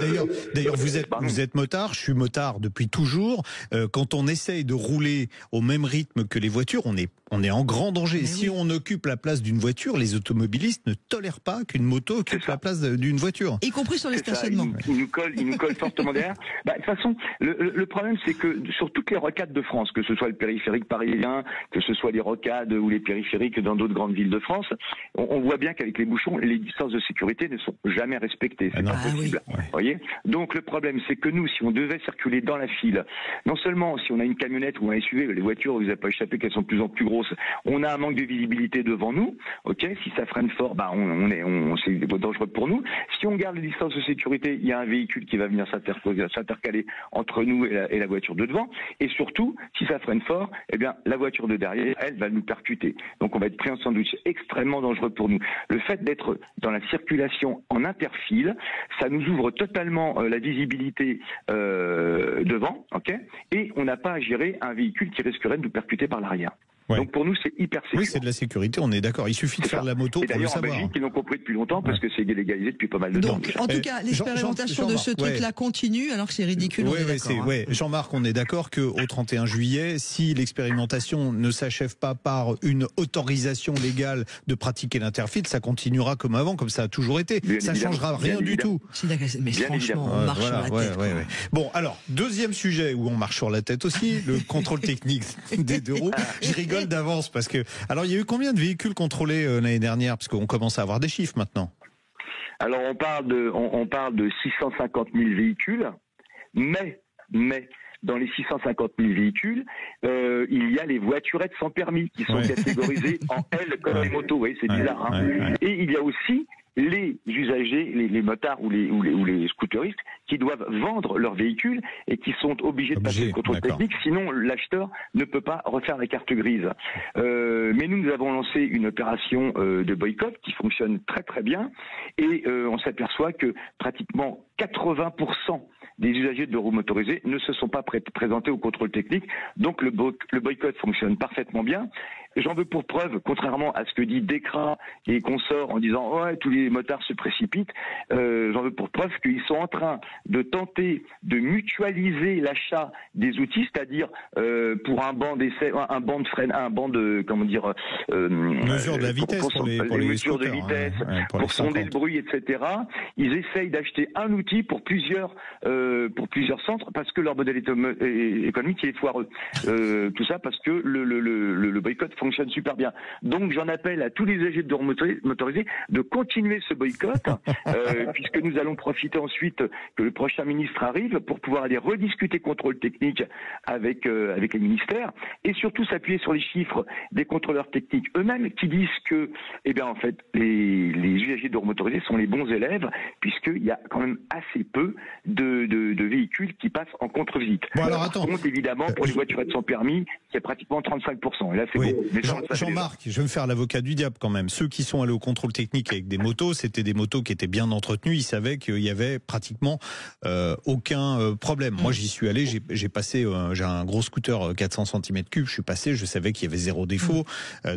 D'ailleurs, vous êtes motard, je suis motard depuis toujours. Quand on essaye de rouler au même rythme que les voitures, on est en grand danger. Si on occupe la place d'une voiture, les automobilistes ne tolèrent pas qu'une moto occupe la place d'une voiture. Y compris sur les stationnements. Ils nous collent fortement derrière. De toute façon, le problème, c'est que sur toutes les rocades de France, que ce soit le périphérique parisien, que ce soit les rocades ou les périphériques dans d'autres grandes villes de France, on voit bien qu'avec les bouchons, les distances de sécurité ne sont jamais respectées. C'est pas possible. Oui. Voyez. Donc le problème, c'est que nous, si on devait circuler dans la file, non seulement si on a une camionnette ou un SUV, les voitures, vous n'avez pas échappé qu'elles sont de plus en plus grosses, on a un manque de visibilité devant nous, si ça freine fort, c'est dangereux pour nous. Si on garde les distances de sécurité, il y a un véhicule qui va venir s'intercaler entre nous et la voiture de devant, et surtout, si ça freine fort, la voiture de derrière, elle va nous percuter. Donc on va être pris en sandwich, extrêmement dangereux pour nous. Le fait d'être dans la circulation en interfile, ça nous ouvre totalement la visibilité devant, et on n'a pas à gérer un véhicule qui risquerait de nous percuter par l'arrière. Ouais. Donc pour nous, c'est hyper sécurisé. Oui, c'est de la sécurité, on est d'accord. Il suffit de faire de la moto pour le savoir. D'ailleurs, en Belgique, ils l'ont compris depuis longtemps parce que c'est légalisé depuis pas mal de temps. Donc, en tout cas, l'expérimentation de ce truc-là continue alors que c'est ridicule. Jean-Marc, on est d'accord qu'au 31 juillet, si l'expérimentation ne s'achève pas par une autorisation légale de pratiquer l'interfile, ça continuera comme avant, comme ça a toujours été. Ça ne changera rien du tout. Mais franchement, on marche sur la tête. Bon, alors, deuxième sujet où on marche sur la tête aussi, le contrôle technique des 2 roues. Je rigole rigole d'avance parce que... Alors, il y a eu combien de véhicules contrôlés l'année dernière? Parce qu'on commence à avoir des chiffres maintenant. Alors, on parle de 650 000 véhicules, mais dans les 650 000 véhicules, il y a les voiturettes sans permis qui sont catégorisées en L comme les motos. Oui, c'est bizarre. Et il y a aussi les usagers, les motards ou les scooteristes qui doivent vendre leur véhicule et qui sont obligés de passer le contrôle technique, sinon l'acheteur ne peut pas refaire la carte grise. Mais nous avons lancé une opération de boycott qui fonctionne très très bien et on s'aperçoit que pratiquement 80% des usagers de roues motorisées ne se sont pas présentés au contrôle technique, donc le boycott fonctionne parfaitement bien. J'en veux pour preuve, contrairement à ce que dit Descraques et consorts en disant ouais tous les motards se précipitent, j'en veux pour preuve qu'ils sont en train de tenter de mutualiser l'achat des outils, c'est-à-dire pour un banc d'essai, un banc de frein, un banc de mesure de la vitesse pour les mesures de vitesse, pour sonder le bruit, etc. Ils essayent d'acheter un outil pour plusieurs centres parce que leur modèle économique est foireux. Tout ça parce que le boycott fonctionne super bien. Donc j'en appelle à tous les usagers de roues motorisées de continuer ce boycott puisque nous allons profiter ensuite que le prochain ministre arrive pour pouvoir aller rediscuter contrôle technique avec les ministères et surtout s'appuyer sur les chiffres des contrôleurs techniques eux-mêmes qui disent que en fait les usagers de roues motorisées sont les bons élèves puisqu'il y a quand même assez peu de véhicules qui passent en contre-visite. Bon, alors attends. Par contre, évidemment, pour les voiturettes sans permis, c'est pratiquement 35%. Et là, c'est bon. Jean-Marc, je vais me faire l'avocat du diable quand même. Ceux qui sont allés au contrôle technique avec des motos, c'était des motos qui étaient bien entretenues. Ils savaient qu'il y avait pratiquement aucun problème. Moi, j'y suis allé. J'ai passé. J'ai un gros scooter 400 cm3. Je suis passé. Je savais qu'il y avait zéro défaut.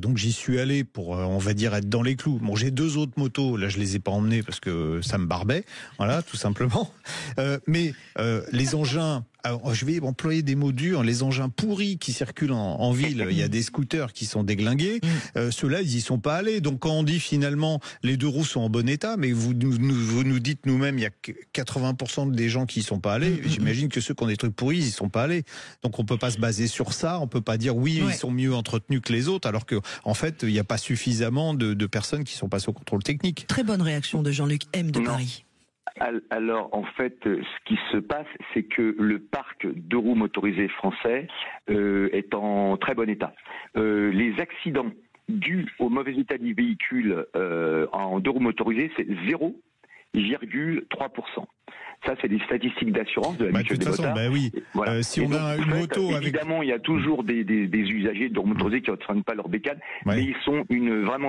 Donc j'y suis allé pour, on va dire, être dans les clous. Bon, j'ai 2 autres motos. Là, je les ai pas emmenées parce que ça me barbait. Voilà, tout simplement. Mais les engins. Alors, je vais employer des mots durs. Les engins pourris qui circulent en ville, il y a des scooters qui sont déglingués. Ceux-là, ils y sont pas allés. Donc, quand on dit finalement les 2 roues sont en bon état, mais vous nous dites nous-mêmes, il y a 80% des gens qui y sont pas allés. J'imagine que ceux qui ont des trucs pourris, ils y sont pas allés. Donc, on peut pas se baser sur ça. On peut pas dire oui, ils sont mieux entretenus que les autres, alors que en fait, il n'y a pas suffisamment de personnes qui sont passées au contrôle technique. Très bonne réaction de Jean-Luc M de Paris. Alors, en fait, ce qui se passe, c'est que le parc de roues motorisées français est en très bon état. Les accidents dus au mauvais état du véhicule en 2 roues motorisées, c'est 0,3%. Ça, c'est des statistiques d'assurance de la mutuelle des motards. Voilà. Si on a une moto évidemment, il y a toujours des usagers de roues motorisées qui ne traînent pas leur bécane, mais ils sont vraiment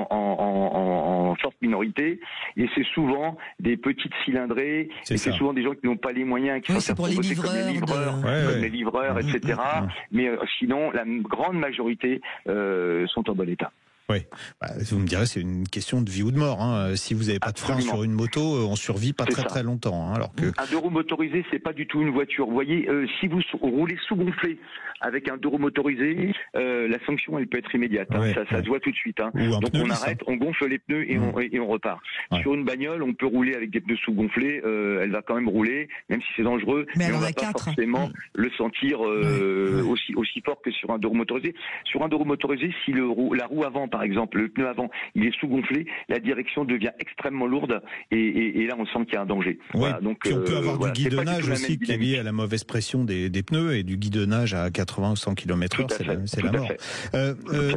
en forte minorité. Et c'est souvent des petites cylindrées. C'est souvent des gens qui n'ont pas les moyens, qui sont pour les livreurs, comme les livreurs, etc. Mais sinon, la grande majorité sont en bon état. Oui, vous me direz, c'est une question de vie ou de mort. Hein. Si vous n'avez pas de frein sur une moto, on survit pas très longtemps. Hein, alors que... Un 2 roues motorisé, c'est pas du tout une voiture. Vous voyez, si vous roulez sous-gonflé avec un 2 roues motorisé, la sanction, elle peut être immédiate. Ça se voit tout de suite. Hein. Donc on arrête, on gonfle les pneus et on repart. Sur une bagnole, on peut rouler avec des pneus sous-gonflés. Elle va quand même rouler, même si c'est dangereux. Mais on va pas forcément le sentir aussi fort que sur un 2 roues motorisé. Sur un 2 roues motorisé, si la roue avant, par exemple, le pneu avant, il est sous-gonflé, la direction devient extrêmement lourde et là on sent qu'il y a un danger. Voilà, donc, puis on peut avoir du guidonnage aussi qui est lié à la mauvaise pression des pneus et du guidonnage à 80 ou 100 km/h, c'est la mort.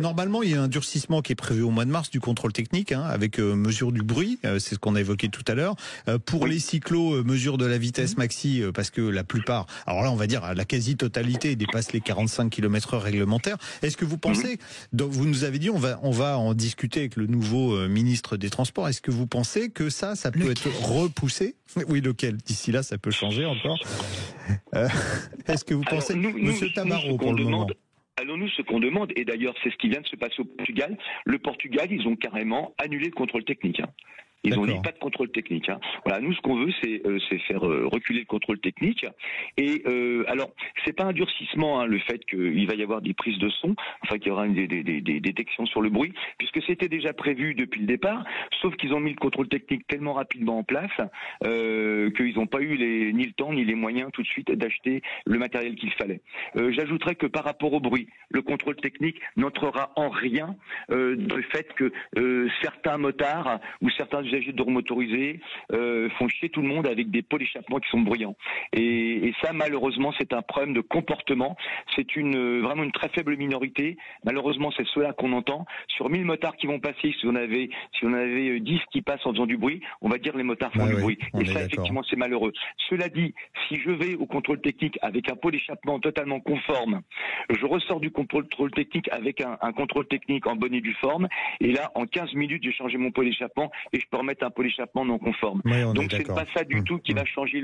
Normalement, il y a un durcissement qui est prévu au mois de mars du contrôle technique avec mesure du bruit, c'est ce qu'on a évoqué tout à l'heure. Pour les cyclos, mesure de la vitesse maxi, parce que la plupart, alors là on va dire la quasi-totalité dépasse les 45 km/h réglementaires. Est-ce que vous pensez, vous nous avez dit on va en discuter avec le nouveau ministre des Transports. Est-ce que vous pensez que ça peut être repoussé? Oui, lequel? D'ici là, ça peut changer encore. Est-ce que vous pensez, Monsieur Tamaro, pour le moment? Alors nous, ce qu'on demande, et d'ailleurs c'est ce qui vient de se passer au Portugal, le Portugal, ils ont carrément annulé le contrôle technique. Ils ont dit pas de contrôle technique. Hein. Voilà, nous ce qu'on veut, c'est faire reculer le contrôle technique. Et alors, c'est pas un durcissement, hein, le fait qu'il va y avoir des prises de son, enfin qu'il y aura des détections sur le bruit, puisque c'était déjà prévu depuis le départ. Sauf qu'ils ont mis le contrôle technique tellement rapidement en place qu'ils n'ont pas eu ni le temps ni les moyens tout de suite d'acheter le matériel qu'il fallait. J'ajouterais que par rapport au bruit, le contrôle technique n'entrera en rien du fait que certains motards ou certains usagers de motorisés font chier tout le monde avec des pots d'échappement qui sont bruyants. Et ça, malheureusement, c'est un problème de comportement. C'est vraiment une très faible minorité. Malheureusement, c'est cela qu'on entend. Sur 1000 motards qui vont passer, si on avait 10 qui passent en faisant du bruit, on va dire les motards font du bruit. Et ça, effectivement, c'est malheureux. Cela dit, si je vais au contrôle technique avec un pot d'échappement totalement conforme, je ressors du contrôle technique avec un contrôle technique en bonne et due forme, et là, en 15 minutes, j'ai changé mon pot d'échappement et je peux remettre un pot d'échappement non conforme. Donc, c'est pas ça du tout qui va changer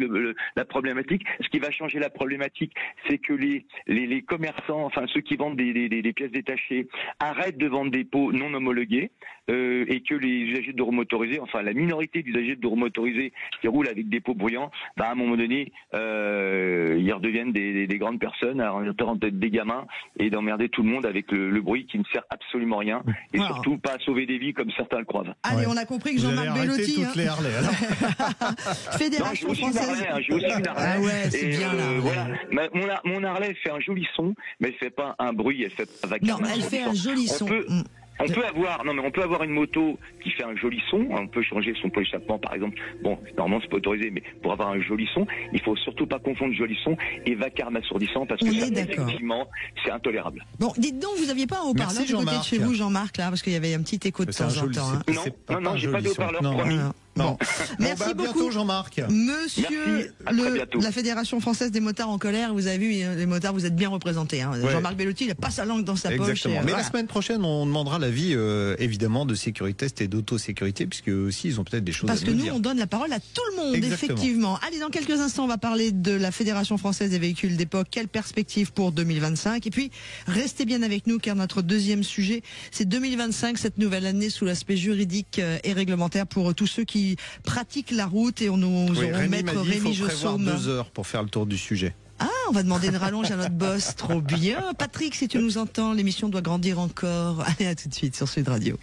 la problématique. Ce qui va changer la problématique, c'est que les commerçants, enfin ceux qui vendent des pièces détachées, arrêtent de vendre des pots non homologués et que les usagers de motorisés, enfin la minorité d'usagers de motorisés qui roulent avec des pots bruyants, à un moment donné, ils redeviennent des grandes personnes à rentrer des gamins et d'emmerder tout le monde avec le bruit qui ne sert absolument rien et surtout pas à sauver des vies comme certains le croient. Allez, on a compris que Jean-Marc Bellotti, toutes les Harley, alors. Fédération française. J'ai aussi une Harley. Ah ouais, c'est bien là. Voilà. Mon Harley fait un joli son, mais elle fait pas un bruit, elle fait pas vacarme. Non, elle fait un joli son. On peut avoir une moto qui fait un joli son. On peut changer son pot d'échappement, par exemple. Bon, normalement c'est pas autorisé, mais pour avoir un joli son, il faut surtout pas confondre joli son et vacarme assourdissant parce que ça, effectivement, c'est intolérable. Bon, dites donc, vous aviez pas un haut-parleur du côté de chez vous, Jean-Marc, là, parce qu'il y avait un petit écho de temps en temps. Non, j'ai pas de haut-parleur promis. Bon. Merci beaucoup, bientôt, Jean-Marc. Monsieur la Fédération française des motards en colère, vous avez vu, les motards, vous êtes bien représentés. Hein. Ouais. Jean-Marc Bellotti, il n'a pas sa langue dans sa poche. Mais la semaine prochaine, on demandera l'avis, évidemment, de Sécuritest et d'autosécurité, puisque aussi, ils ont peut-être des choses à nous dire. Parce que nous, on donne la parole à tout le monde, effectivement. Allez, dans quelques instants, on va parler de la Fédération française des véhicules d'époque. Quelle perspective pour 2025? Et puis, restez bien avec nous, car notre deuxième sujet, c'est 2025, cette nouvelle année sous l'aspect juridique et réglementaire pour tous ceux qui pratiquent la route, et on nous aurons maître Rémi Jossaume. 2 heures pour faire le tour du sujet. Ah, on va demander une rallonge à notre boss. Trop bien. Patrick, si tu nous entends, l'émission doit grandir encore. Allez, à tout de suite sur Sud Radio.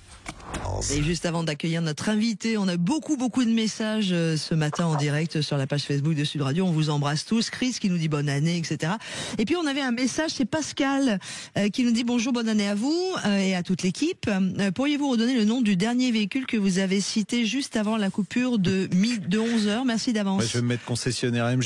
Et juste avant d'accueillir notre invité, on a beaucoup de messages ce matin en direct sur la page Facebook de Sud Radio. On vous embrasse tous. Chris qui nous dit bonne année, etc. Et puis on avait un message, c'est Pascal qui nous dit bonjour, bonne année à vous et à toute l'équipe. Pourriez-vous redonner le nom du dernier véhicule que vous avez cité juste avant la coupure de 11h? Merci d'avance. Je vais me mettre concessionnaire MG.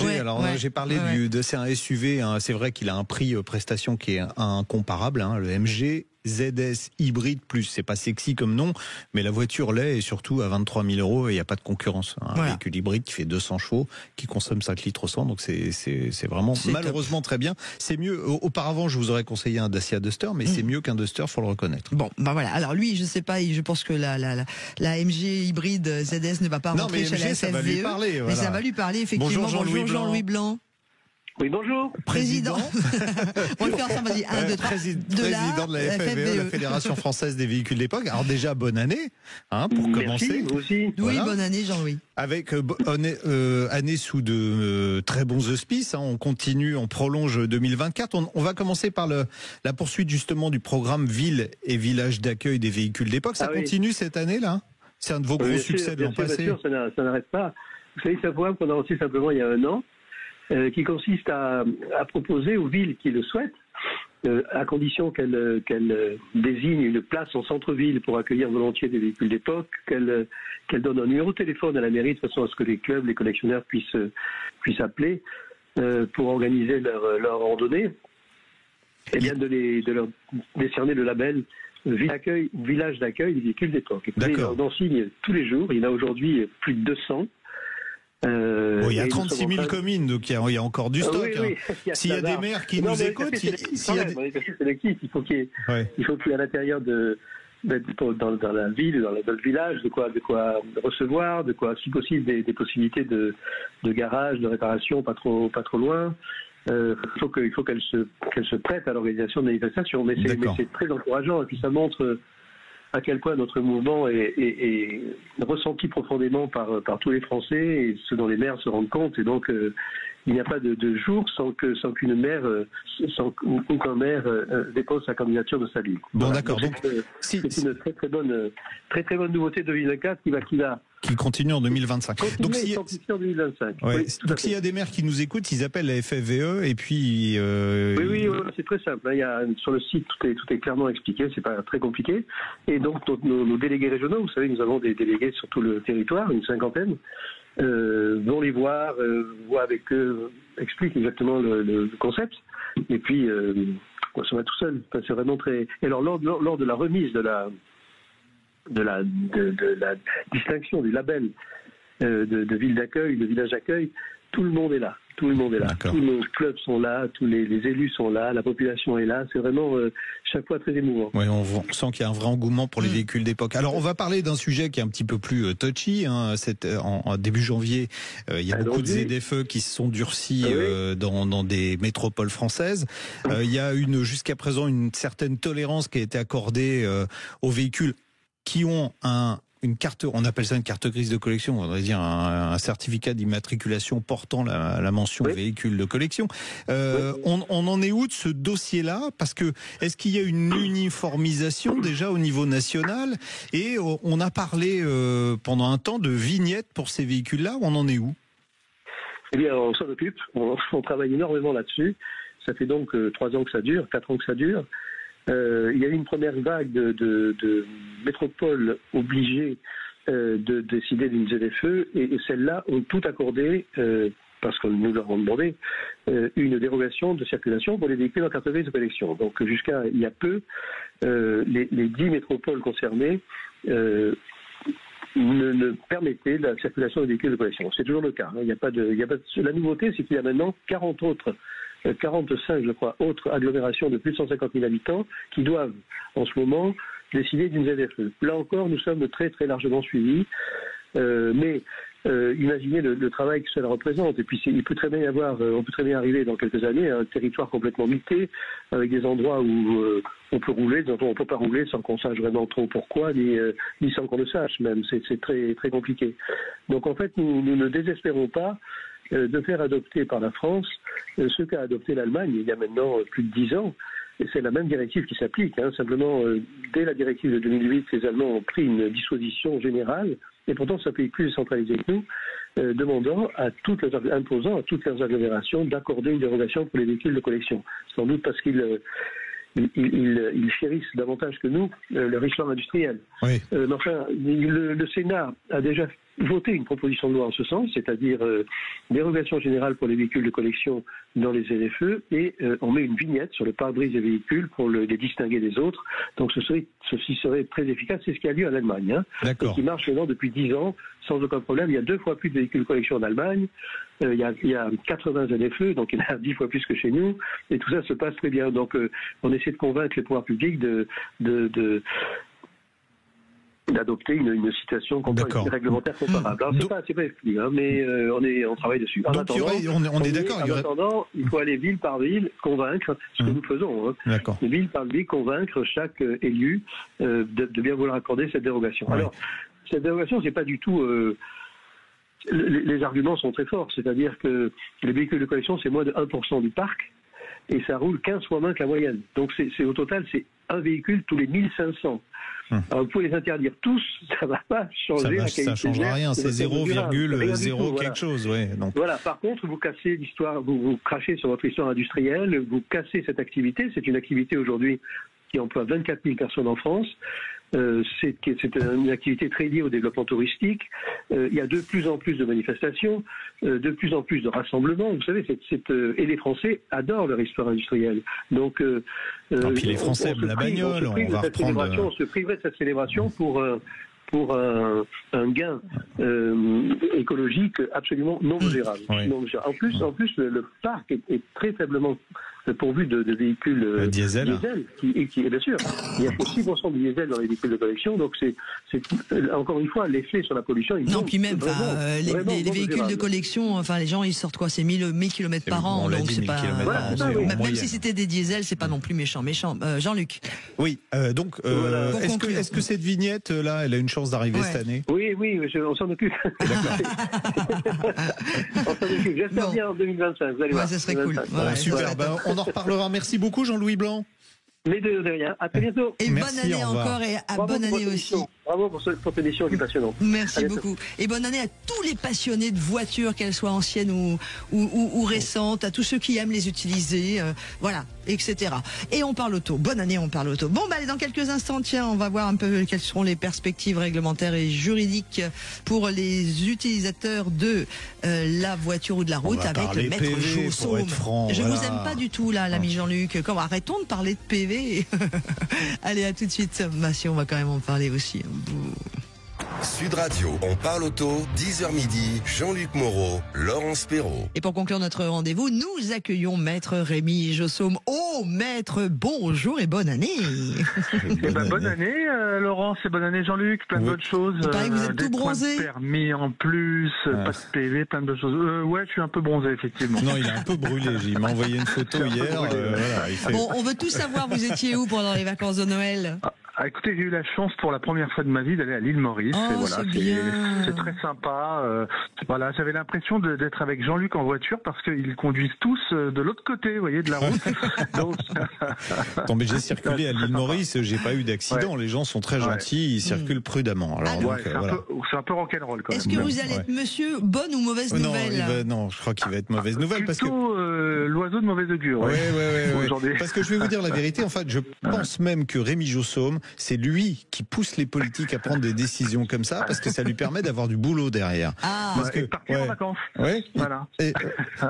J'ai parlé c'est un SUV. Hein, c'est vrai qu'il a un prix prestation qui est incomparable. Hein, le MG ZS hybride plus, c'est pas sexy comme nom, mais la voiture l'est, et surtout à 23 000 € et il n'y a pas de concurrence. Un véhicule hybride qui fait 200 chevaux, qui consomme 5 litres au 100, donc c'est vraiment malheureusement très bien. C'est mieux. Auparavant, je vous aurais conseillé un Dacia Duster, mais c'est mieux qu'un Duster, faut le reconnaître. Bon, voilà. Alors lui, je sais pas, je pense que la MG hybride ZS ne va pas rentrer chez la FFVE, ça va lui parler, mais ça va lui parler effectivement. Bonjour Jean-Louis Blanc. Oui, bonjour. Président. On va le faire ensemble, vas-y. 1, 2, 3. Président de la FFVE, la Fédération française des véhicules d'époque. Alors déjà, bonne année, pour commencer. Vous aussi. Oui, bonne année, Jean-Louis. Avec année sous de très bons auspices. On continue, on prolonge 2024. On va commencer par la poursuite justement du programme Ville et Village d'accueil des véhicules d'époque. Ça continue cette année-là. C'est un de vos gros succès de l'an passé. Bien sûr, ça n'arrête pas. Vous savez, c'est un programme qu'on a lancé simplement il y a 1 an. Qui consiste à proposer aux villes qui le souhaitent, à condition qu'elles désignent une place en centre-ville pour accueillir volontiers des véhicules d'époque, qu'elles donnent un numéro de téléphone à la mairie de façon à ce que les clubs, les collectionneurs puissent appeler pour organiser leur randonnée, et bien de leur décerner le label village d'accueil des véhicules d'époque. On en signe tous les jours. Il y en a aujourd'hui plus de 200. Il y a 36 000 communes, donc il y a encore du stock. S'il y a des maires qui nous écoutent, il faut qu'il y ait à l'intérieur dans la ville, dans le village, de quoi recevoir, de quoi, si possible, des possibilités de garage, de réparation, pas trop loin. Il faut qu'elle se prête à l'organisation de manifestations, mais c'est très encourageant, et puis ça montre à quel point notre mouvement est ressenti profondément par tous les Français, et ceux dont les maires se rendent compte. Et donc, il n'y a pas de jour sans qu'une maire, ou qu'un maire dépose sa candidature de sa ville. Bon, voilà. d'accord. Donc, c'est une très bonne nouveauté de 2024 qui continue en 2025. Donc, s'il y a des maires qui nous écoutent, ils appellent la FFVE et puis. Oui, c'est très simple. Sur le site, tout est clairement expliqué. C'est pas très compliqué. Et donc, nos délégués régionaux, vous savez, nous avons des délégués sur tout le territoire, une 50aine. Vont les voir, voient avec eux, expliquent exactement le concept, et puis ça va tout seul. Enfin, c'est vraiment très. Et alors lors de la remise de la distinction du label de ville d'accueil, de village d'accueil, tout le monde est là. Tout le monde est là. D'accord. Tous nos clubs sont là, tous les élus sont là, la population est là. C'est vraiment chaque fois très émouvant. Oui, on sent qu'il y a un vrai engouement pour les véhicules d'époque. Alors, on va parler d'un sujet qui est un petit peu plus touchy. En début janvier, il y a beaucoup de ZFE qui se sont durcis dans des métropoles françaises. Il y a jusqu'à présent une certaine tolérance qui a été accordée aux véhicules qui ont une carte, on appelle ça une carte grise de collection, on va dire un certificat d'immatriculation portant la mention véhicule de collection. On en est où de ce dossier-là? Parce que est-ce qu'il y a une uniformisation déjà au niveau national? Et on a parlé pendant un temps de vignettes pour ces véhicules-là. On en est où? Eh bien, on s'en occupe. On travaille énormément là-dessus. Ça fait donc 3 ans que ça dure, 4 ans que ça dure. Il y a eu une première vague de métropoles obligées de décider d'une ZFE, et celles-là ont tout accordé, parce que nous leur avons demandé, une dérogation de circulation pour les véhicules en carte grise de collection. Donc jusqu'à il y a peu, les 10 métropoles concernées ne permettaient la circulation des véhicules de collection. C'est toujours le cas. Il y a pas de. La nouveauté, c'est qu'il y a maintenant 45, je crois, autres agglomérations de plus de 150 000 habitants qui doivent, en ce moment, décider d'une ZFE. Là encore, nous sommes très très largement suivis, mais imaginez le travail que cela représente. Et puis, on peut très bien arriver dans quelques années à un territoire complètement mité, avec des endroits où on peut rouler, des endroits où on ne peut pas rouler sans qu'on sache vraiment trop pourquoi, ni sans qu'on le sache même. C'est très très compliqué. Donc en fait, nous ne désespérons pas de faire adopter par la France ce qu'a adopté l'Allemagne il y a maintenant plus de 10 ans. Et c'est la même directive qui s'applique. Simplement, dès la directive de 2008, les Allemands ont pris une disposition générale, et pourtant ça ne pays plus décentralisé que nous, imposant à toutes leurs agglomérations d'accorder une dérogation pour les véhicules de collection. Sans doute parce qu'ils chérissent davantage que nous leur histoire industrielle. Oui. Mais enfin, le Sénat a déjà voté une proposition de loi en ce sens, c'est-à-dire dérogation générale pour les véhicules de collection dans les ZFE, et on met une vignette sur le pare-brise des véhicules pour les distinguer des autres. Donc ceci serait très efficace. C'est ce qui a lieu en Allemagne, D'accord. Qui marche maintenant depuis 10 ans sans aucun problème. Il y a 2 fois plus de véhicules de collection en Allemagne. Il y a 80 ZFE, donc il y en a 10 fois plus que chez nous, et tout ça se passe très bien. Donc on essaie de convaincre les pouvoirs publics d'adopter une situation réglementaire comparable. Alors c'est pas exclu, mais on travaille dessus. En attendant, il faut aller ville par ville convaincre, ce que nous faisons. Ville par ville convaincre chaque élu de bien vouloir accorder cette dérogation. Ouais. Alors, cette dérogation, c'est pas du tout. Les arguments sont très forts, c'est-à-dire que les véhicules de collection, c'est moins de 1% du parc, et ça roule 15 fois moins que la moyenne. Donc au total, c'est un véhicule tous les 1500. Alors, vous pouvez les interdire tous, ça ne va pas changer la qualité. Ça ne changera rien, c'est 0,0 quelque chose. Ouais, donc. Voilà, par contre, vous cassez l'histoire, vous crachez sur votre histoire industrielle, vous cassez cette activité. C'est une activité aujourd'hui qui emploie 24 000 personnes en France. C'est une activité très liée au développement touristique. Il y a de plus en plus de manifestations, de plus en plus de rassemblements. Vous savez, et les Français adorent leur histoire industrielle. Donc, puis les Français aiment la bagnole. On se priverait de cette célébration pour un gain écologique absolument non gérable. En plus, le parc est très faiblement pourvus de véhicules diesel. Qui, bien sûr, il y a 6% de diesel dans les véhicules de collection, donc c'est encore une fois l'effet sur la pollution. Non, puis même, les véhicules de collection, enfin les gens ils sortent quoi, c'est 1000 km par an, donc c'est pas. Même si c'était des diesels, c'est pas non plus méchant. Jean-Luc. Oui, donc est-ce que cette vignette là, elle a une chance d'arriver cette année? Oui, on s'en occupe. On s'en occupe. J'espère bien en 2025. Vous allez voir. Ça serait cool. Super. On en reparlera. Merci beaucoup, Jean-Louis Blanc. Mais de rien. À très bientôt. Et bonne année encore et bonne année aussi. Bravo pour cette émission qui est passionnante. Merci beaucoup. Et bonne année à tous les passionnés de voitures, qu'elles soient anciennes ou récentes, à tous ceux qui aiment les utiliser, voilà, etc. Et on parle auto. Bonne année, on parle auto. Bon, allez, dans quelques instants, tiens, on va voir un peu quelles seront les perspectives réglementaires et juridiques pour les utilisateurs de la voiture ou de la route avec le maître Josaume. Je vous aime pas du tout là, l'ami Jean-Luc. Arrêtons de parler de PV. Allez, à tout de suite. Si on va quand même en parler aussi. Sud Radio, on parle auto, 10h midi, Jean-Luc Moreau, Laurence Perrault. Et pour conclure notre rendez-vous, nous accueillons Maître Rémi Josaume. Oh, Maître, bonjour et bonne année. Bonne année, Laurence, et bonne année, Jean-Luc. Plein de bonnes choses. Il paraît que vous êtes tout bronzé. Des permis en plus, pas de PV, plein de bonnes choses. Ouais, je suis un peu bronzé, effectivement. Non, il est un peu brûlé. Il m'a envoyé une photo hier. Bon, on veut tout savoir, vous étiez où pendant les vacances de Noël? Écoutez, j'ai eu la chance pour la première fois de ma vie d'aller à l'île Maurice. Oh, et voilà, c'est très sympa. Voilà, j'avais l'impression d'être avec Jean-Luc en voiture parce qu'ils conduisent tous de l'autre côté, vous voyez, de la route. Donc... Attends, mais j'ai circulé à l'île Maurice, j'ai pas eu d'accident. Les gens sont très gentils, ils circulent prudemment. Alors, c'est un peu rock'n'roll quand même. Est-ce que vous allez être monsieur bonne ou mauvaise nouvelle? Non, je crois qu'il va être mauvaise nouvelle. Plutôt l'oiseau de mauvaise augure. Ouais. Parce que je vais vous dire la vérité, en fait, je pense même que Rémi Josaume, c'est lui qui pousse les politiques à prendre des décisions comme ça, parce que ça lui permet d'avoir du boulot derrière. Parce que partir en vacances. Voilà.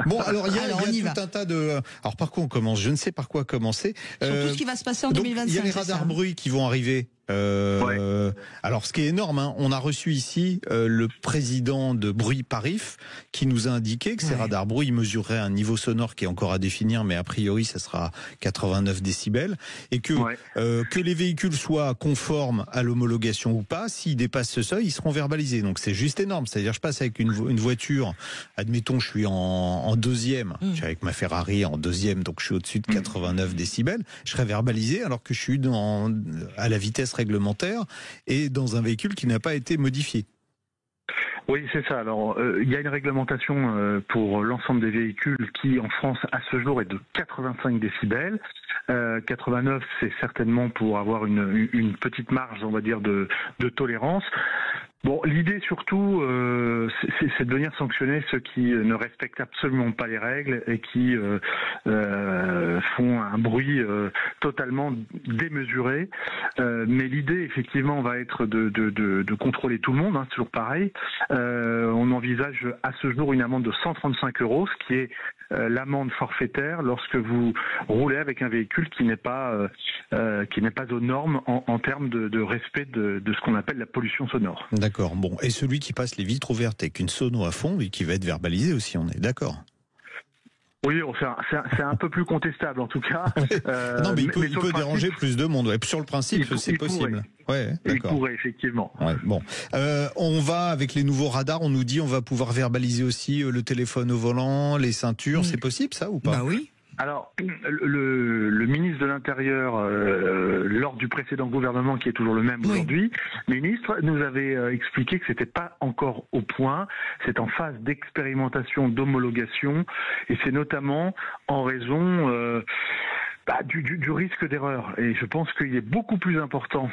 Bon, alors il y a tout un tas de... Alors par quoi on commence? Je ne sais par quoi commencer. Sur tout ce qui va se passer en 2025. Il y a les radars bruit qui vont arriver. Alors, ce qui est énorme, on a reçu ici le président de Bruit Parif qui nous a indiqué que ces radars bruit mesuraient un niveau sonore qui est encore à définir, mais a priori, ça sera 89 décibels, et que les véhicules soient conformes à l'homologation ou pas, s'ils dépassent ce seuil, ils seront verbalisés. Donc, c'est juste énorme. C'est-à-dire, je passe avec une voiture, admettons, je suis en deuxième, je suis avec ma Ferrari en deuxième, donc je suis au-dessus de 89 décibels, je serai verbalisé alors que je suis à la vitesse réglementaire et dans un véhicule qui n'a pas été modifié. Oui, c'est ça. Alors, il y a une réglementation pour l'ensemble des véhicules qui, en France, à ce jour, est de 85 décibels. 89, c'est certainement pour avoir une petite marge, on va dire, de tolérance. Bon, l'idée surtout, c'est de venir sanctionner ceux qui ne respectent absolument pas les règles et qui font un bruit totalement démesuré. Mais l'idée, effectivement, va être de contrôler tout le monde, c'est toujours pareil. On envisage à ce jour une amende de 135 €, ce qui est l'amende forfaitaire lorsque vous roulez avec un véhicule qui n'est pas aux normes en termes de respect de ce qu'on appelle la pollution sonore. D'accord. Bon, et celui qui passe les vitres ouvertes avec une sono à fond, lui, qui va être verbalisé aussi, on est d'accord? Oui, c'est un peu plus contestable en tout cas. Non, mais il peut déranger plus de monde. Sur le principe, c'est possible. Il pourrait, effectivement. Bon, on va avec les nouveaux radars. On nous dit on va pouvoir verbaliser aussi le téléphone au volant, les ceintures. C'est possible ça ou pas? Bah oui. Alors, le ministre de l'Intérieur, lors du précédent gouvernement, qui est toujours le même aujourd'hui, ministre, nous avait expliqué que c'était pas encore au point. C'est en phase d'expérimentation, d'homologation, et c'est notamment en raison du risque d'erreur. Et je pense qu'il est beaucoup plus important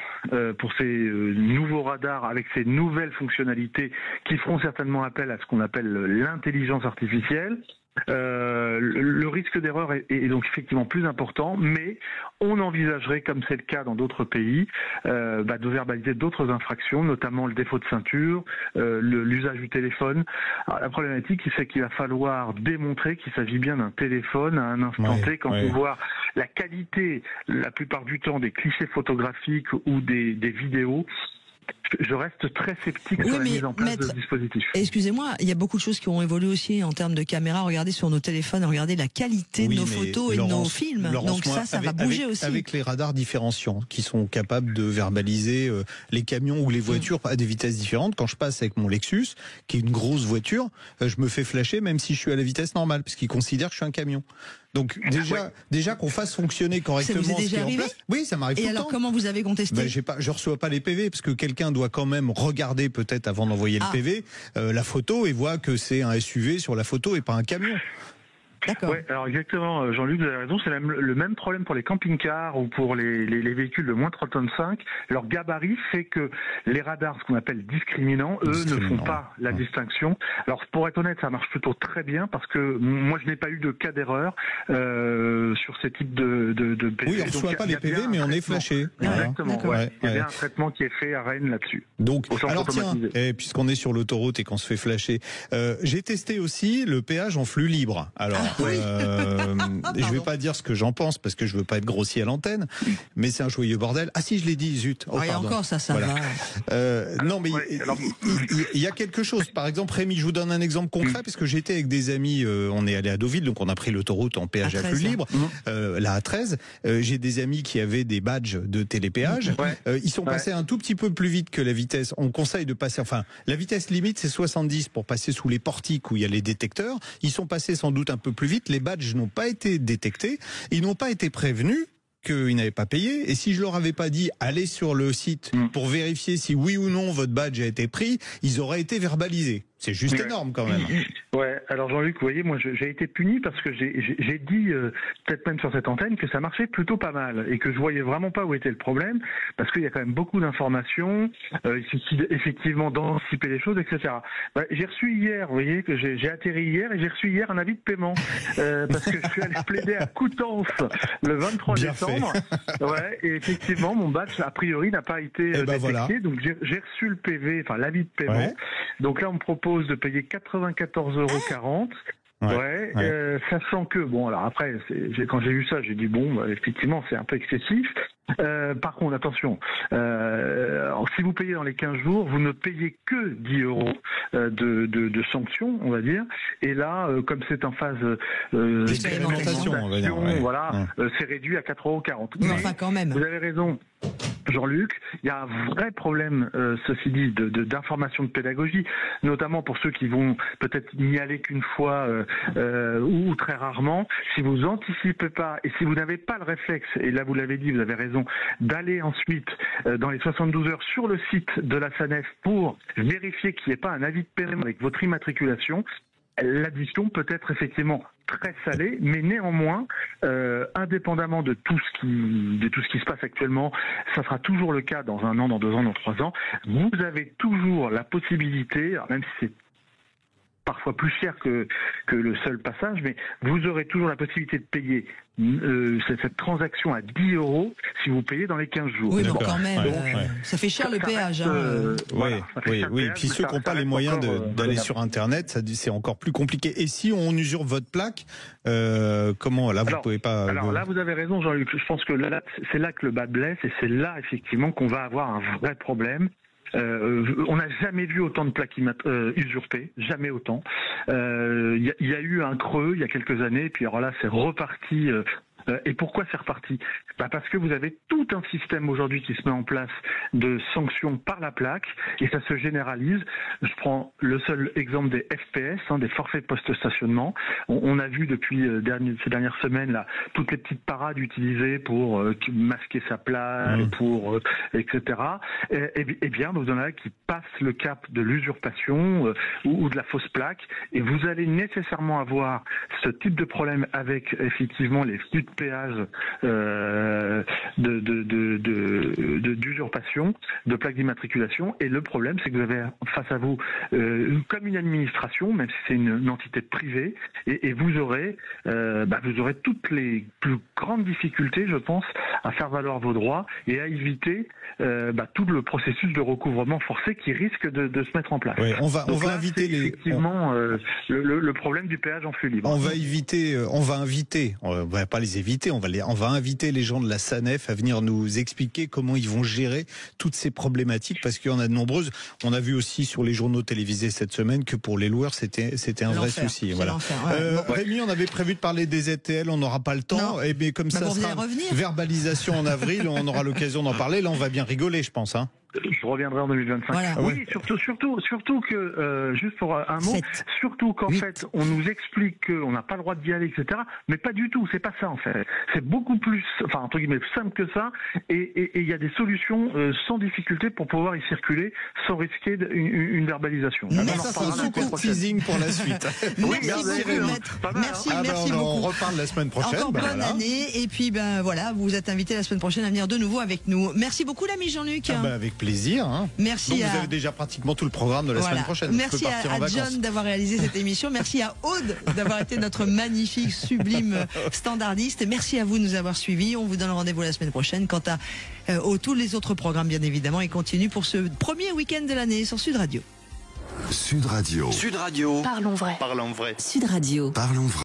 pour ces nouveaux radars, avec ces nouvelles fonctionnalités qui feront certainement appel à ce qu'on appelle l'intelligence artificielle. Le risque d'erreur est donc effectivement plus important, mais on envisagerait, comme c'est le cas dans d'autres pays, de verbaliser d'autres infractions, notamment le défaut de ceinture, l'usage du téléphone. Alors, la problématique, c'est qu'il va falloir démontrer qu'il s'agit bien d'un téléphone à un instant T, quand on voit la qualité, la plupart du temps, des clichés photographiques ou des vidéos. je reste très sceptique sur la mise en place de ce dispositif. Excusez-moi, il y a beaucoup de choses qui ont évolué aussi en termes de caméra. Regardez sur nos téléphones, regardez la qualité de nos photos et de nos films. Donc ça va bouger aussi. Avec les radars différenciants qui sont capables de verbaliser les camions ou les voitures à des vitesses différentes. Quand je passe avec mon Lexus, qui est une grosse voiture, je me fais flasher même si je suis à la vitesse normale, parce qu'ils considèrent que je suis un camion. Donc déjà qu'on fasse fonctionner correctement ça vous est déjà arrivé ? Oui, ça m'arrive tout le temps. Et alors comment vous avez contesté ? Je reçois pas les PV parce que quelqu'un doit quand même regarder peut-être avant d'envoyer le PV la photo et voit que c'est un SUV sur la photo et pas un camion. Ouais, alors exactement, Jean-Luc, vous avez raison, c'est le même problème pour les camping-cars ou pour les véhicules de moins de 3,5 tonnes. Leur gabarit fait que les radars, ce qu'on appelle discriminants, eux ne font pas la distinction. Alors pour être honnête, ça marche plutôt très bien parce que moi je n'ai pas eu de cas d'erreur sur ces types de PV. Oui, on ne reçoit pas les PV, mais on est flashé. Exactement, il y a bien un traitement qui est fait à Rennes là-dessus. Donc, alors tiens, puisqu'on est sur l'autoroute et qu'on se fait flasher, j'ai testé aussi le péage en flux libre. Alors, je vais pas dire ce que j'en pense parce que je veux pas être grossier à l'antenne, mais c'est un joyeux bordel. Ah si, je l'ai dit, zut. Et encore ça va. Non, mais il y a quelque chose. Par exemple, Rémi, je vous donne un exemple concret parce que j'étais avec des amis, on est allé à Deauville, donc on a pris l'autoroute en péage à flux libre, la A13. J'ai des amis qui avaient des badges de télépéage. Ils sont passés un tout petit peu plus vite que la vitesse. On conseille de passer, la vitesse limite c'est 70 pour passer sous les portiques où il y a les détecteurs. Ils sont passés sans doute un peu plus vite, les badges n'ont pas été détectés, ils n'ont pas été prévenus qu'ils n'avaient pas payé, et si je leur avais pas dit allez sur le site pour vérifier si oui ou non votre badge a été pris, ils auraient été verbalisés. C'est juste énorme quand même. Ouais, alors Jean-Luc, vous voyez, moi j'ai été puni parce que j'ai dit, peut-être même sur cette antenne, que ça marchait plutôt pas mal et que je voyais vraiment pas où était le problème parce qu'il y a quand même beaucoup d'informations, il suffit effectivement d'anticiper les choses, etc. J'ai reçu hier, vous voyez, que j'ai atterri hier et j'ai reçu hier un avis de paiement parce que je suis allé plaider à Coutances le 23 décembre. Et effectivement, mon badge, a priori, n'a pas été détecté. Donc j'ai reçu le PV, l'avis de paiement. Donc là, on me propose de payer 94,40 €. Sachant que, alors après, quand j'ai vu ça, j'ai dit effectivement, c'est un peu excessif. Par contre, attention, si vous payez dans les 15 jours, vous ne payez que 10 € de sanctions, on va dire. Et là, comme c'est en phase d'expérimentation, on va dire, c'est réduit à 4,40 €. Mais enfin, quand même. Vous avez raison, Jean-Luc, il y a un vrai problème, ceci dit, d'information, de pédagogie, notamment pour ceux qui vont peut-être n'y aller qu'une fois ou très rarement. Si vous anticipez pas et si vous n'avez pas le réflexe, et là vous l'avez dit, vous avez raison, d'aller ensuite dans les 72 heures sur le site de la SANEF pour vérifier qu'il n'y ait pas un avis de paiement avec votre immatriculation, l'addition peut être effectivement très salée, mais néanmoins, indépendamment de tout ce qui se passe actuellement, ça sera toujours le cas dans 1 an, dans 2 ans, dans 3 ans. Vous avez toujours la possibilité, alors même si c'est parfois plus cher que le seul passage, mais vous aurez toujours la possibilité de payer cette transaction à 10 € si vous payez dans les 15 jours. Oui, mais quand même, ça fait cher le péage. Oui. Puis ceux qui n'ont pas les moyens d'aller sur Internet, c'est encore plus compliqué. Et si on usurpe votre plaque, comment là vous pouvez pas. Alors là, vous avez raison, Jean-Luc. Je pense que là, c'est là que le bas blesse et c'est là effectivement qu'on va avoir un vrai problème. On n'a jamais vu autant de plaques usurpées, jamais autant. Il y a eu un creux il y a quelques années, puis alors là c'est reparti. Et pourquoi c'est reparti ? Parce que vous avez tout un système aujourd'hui qui se met en place de sanctions par la plaque et ça se généralise. Je prends le seul exemple des FPS, des forfaits de post-stationnement. On a vu depuis ces dernières semaines là toutes les petites parades utilisées pour masquer sa plaque, etc. Et bien vous en avez qui passent le cap de l'usurpation ou de la fausse plaque et vous allez nécessairement avoir ce type de problème avec effectivement les flux de péage d'usurpation, de plaques d'immatriculation. Et le problème, c'est que vous avez face à vous comme une administration, même si c'est une entité privée, et vous aurez toutes les plus grandes difficultés, je pense, à faire valoir vos droits et à éviter tout le processus de recouvrement forcé qui risque de se mettre en place. Oui, on va inviter effectivement le problème du péage en flux libre. On va inviter, on va pas les éviter. éviter. On va inviter les gens de la SANEF à venir nous expliquer comment ils vont gérer toutes ces problématiques, parce qu'il y en a de nombreuses. On a vu aussi sur les journaux télévisés cette semaine que pour les loueurs, c'était un vrai souci. Voilà. Rémi, on avait prévu de parler des ZTL, on n'aura pas le temps. Et bien comme ça sera verbalisation en avril, on aura l'occasion d'en parler. Là, on va bien rigoler, je pense. Je reviendrai en 2025. Voilà. Oui, surtout que, juste pour un mot, surtout qu'en fait, on nous explique qu'on n'a pas le droit d'y aller, etc. Mais pas du tout, c'est pas ça en fait. C'est beaucoup plus, enfin, entre guillemets, simple que ça. Et il y a des solutions sans difficulté pour pouvoir y circuler sans risquer une verbalisation. Ça, c'est un super teasing pour la suite. Merci beaucoup, maître. Merci beaucoup. On reparle la semaine prochaine. Encore bonne année. Et puis, voilà, vous êtes invité la semaine prochaine à venir de nouveau avec nous. Merci beaucoup, l'ami Jean-Luc. Avec plaisir. Merci. Donc vous avez déjà pratiquement tout le programme de la semaine prochaine. Merci à John d'avoir réalisé cette émission. Merci à Aude d'avoir été notre magnifique, sublime standardiste. Et merci à vous de nous avoir suivis. On vous donne rendez-vous la semaine prochaine. Quant à tous les autres programmes, bien évidemment, et continue pour ce premier week-end de l'année sur Sud Radio. Sud Radio. Parlons vrai. Parlons vrai. Sud Radio. Parlons vrai.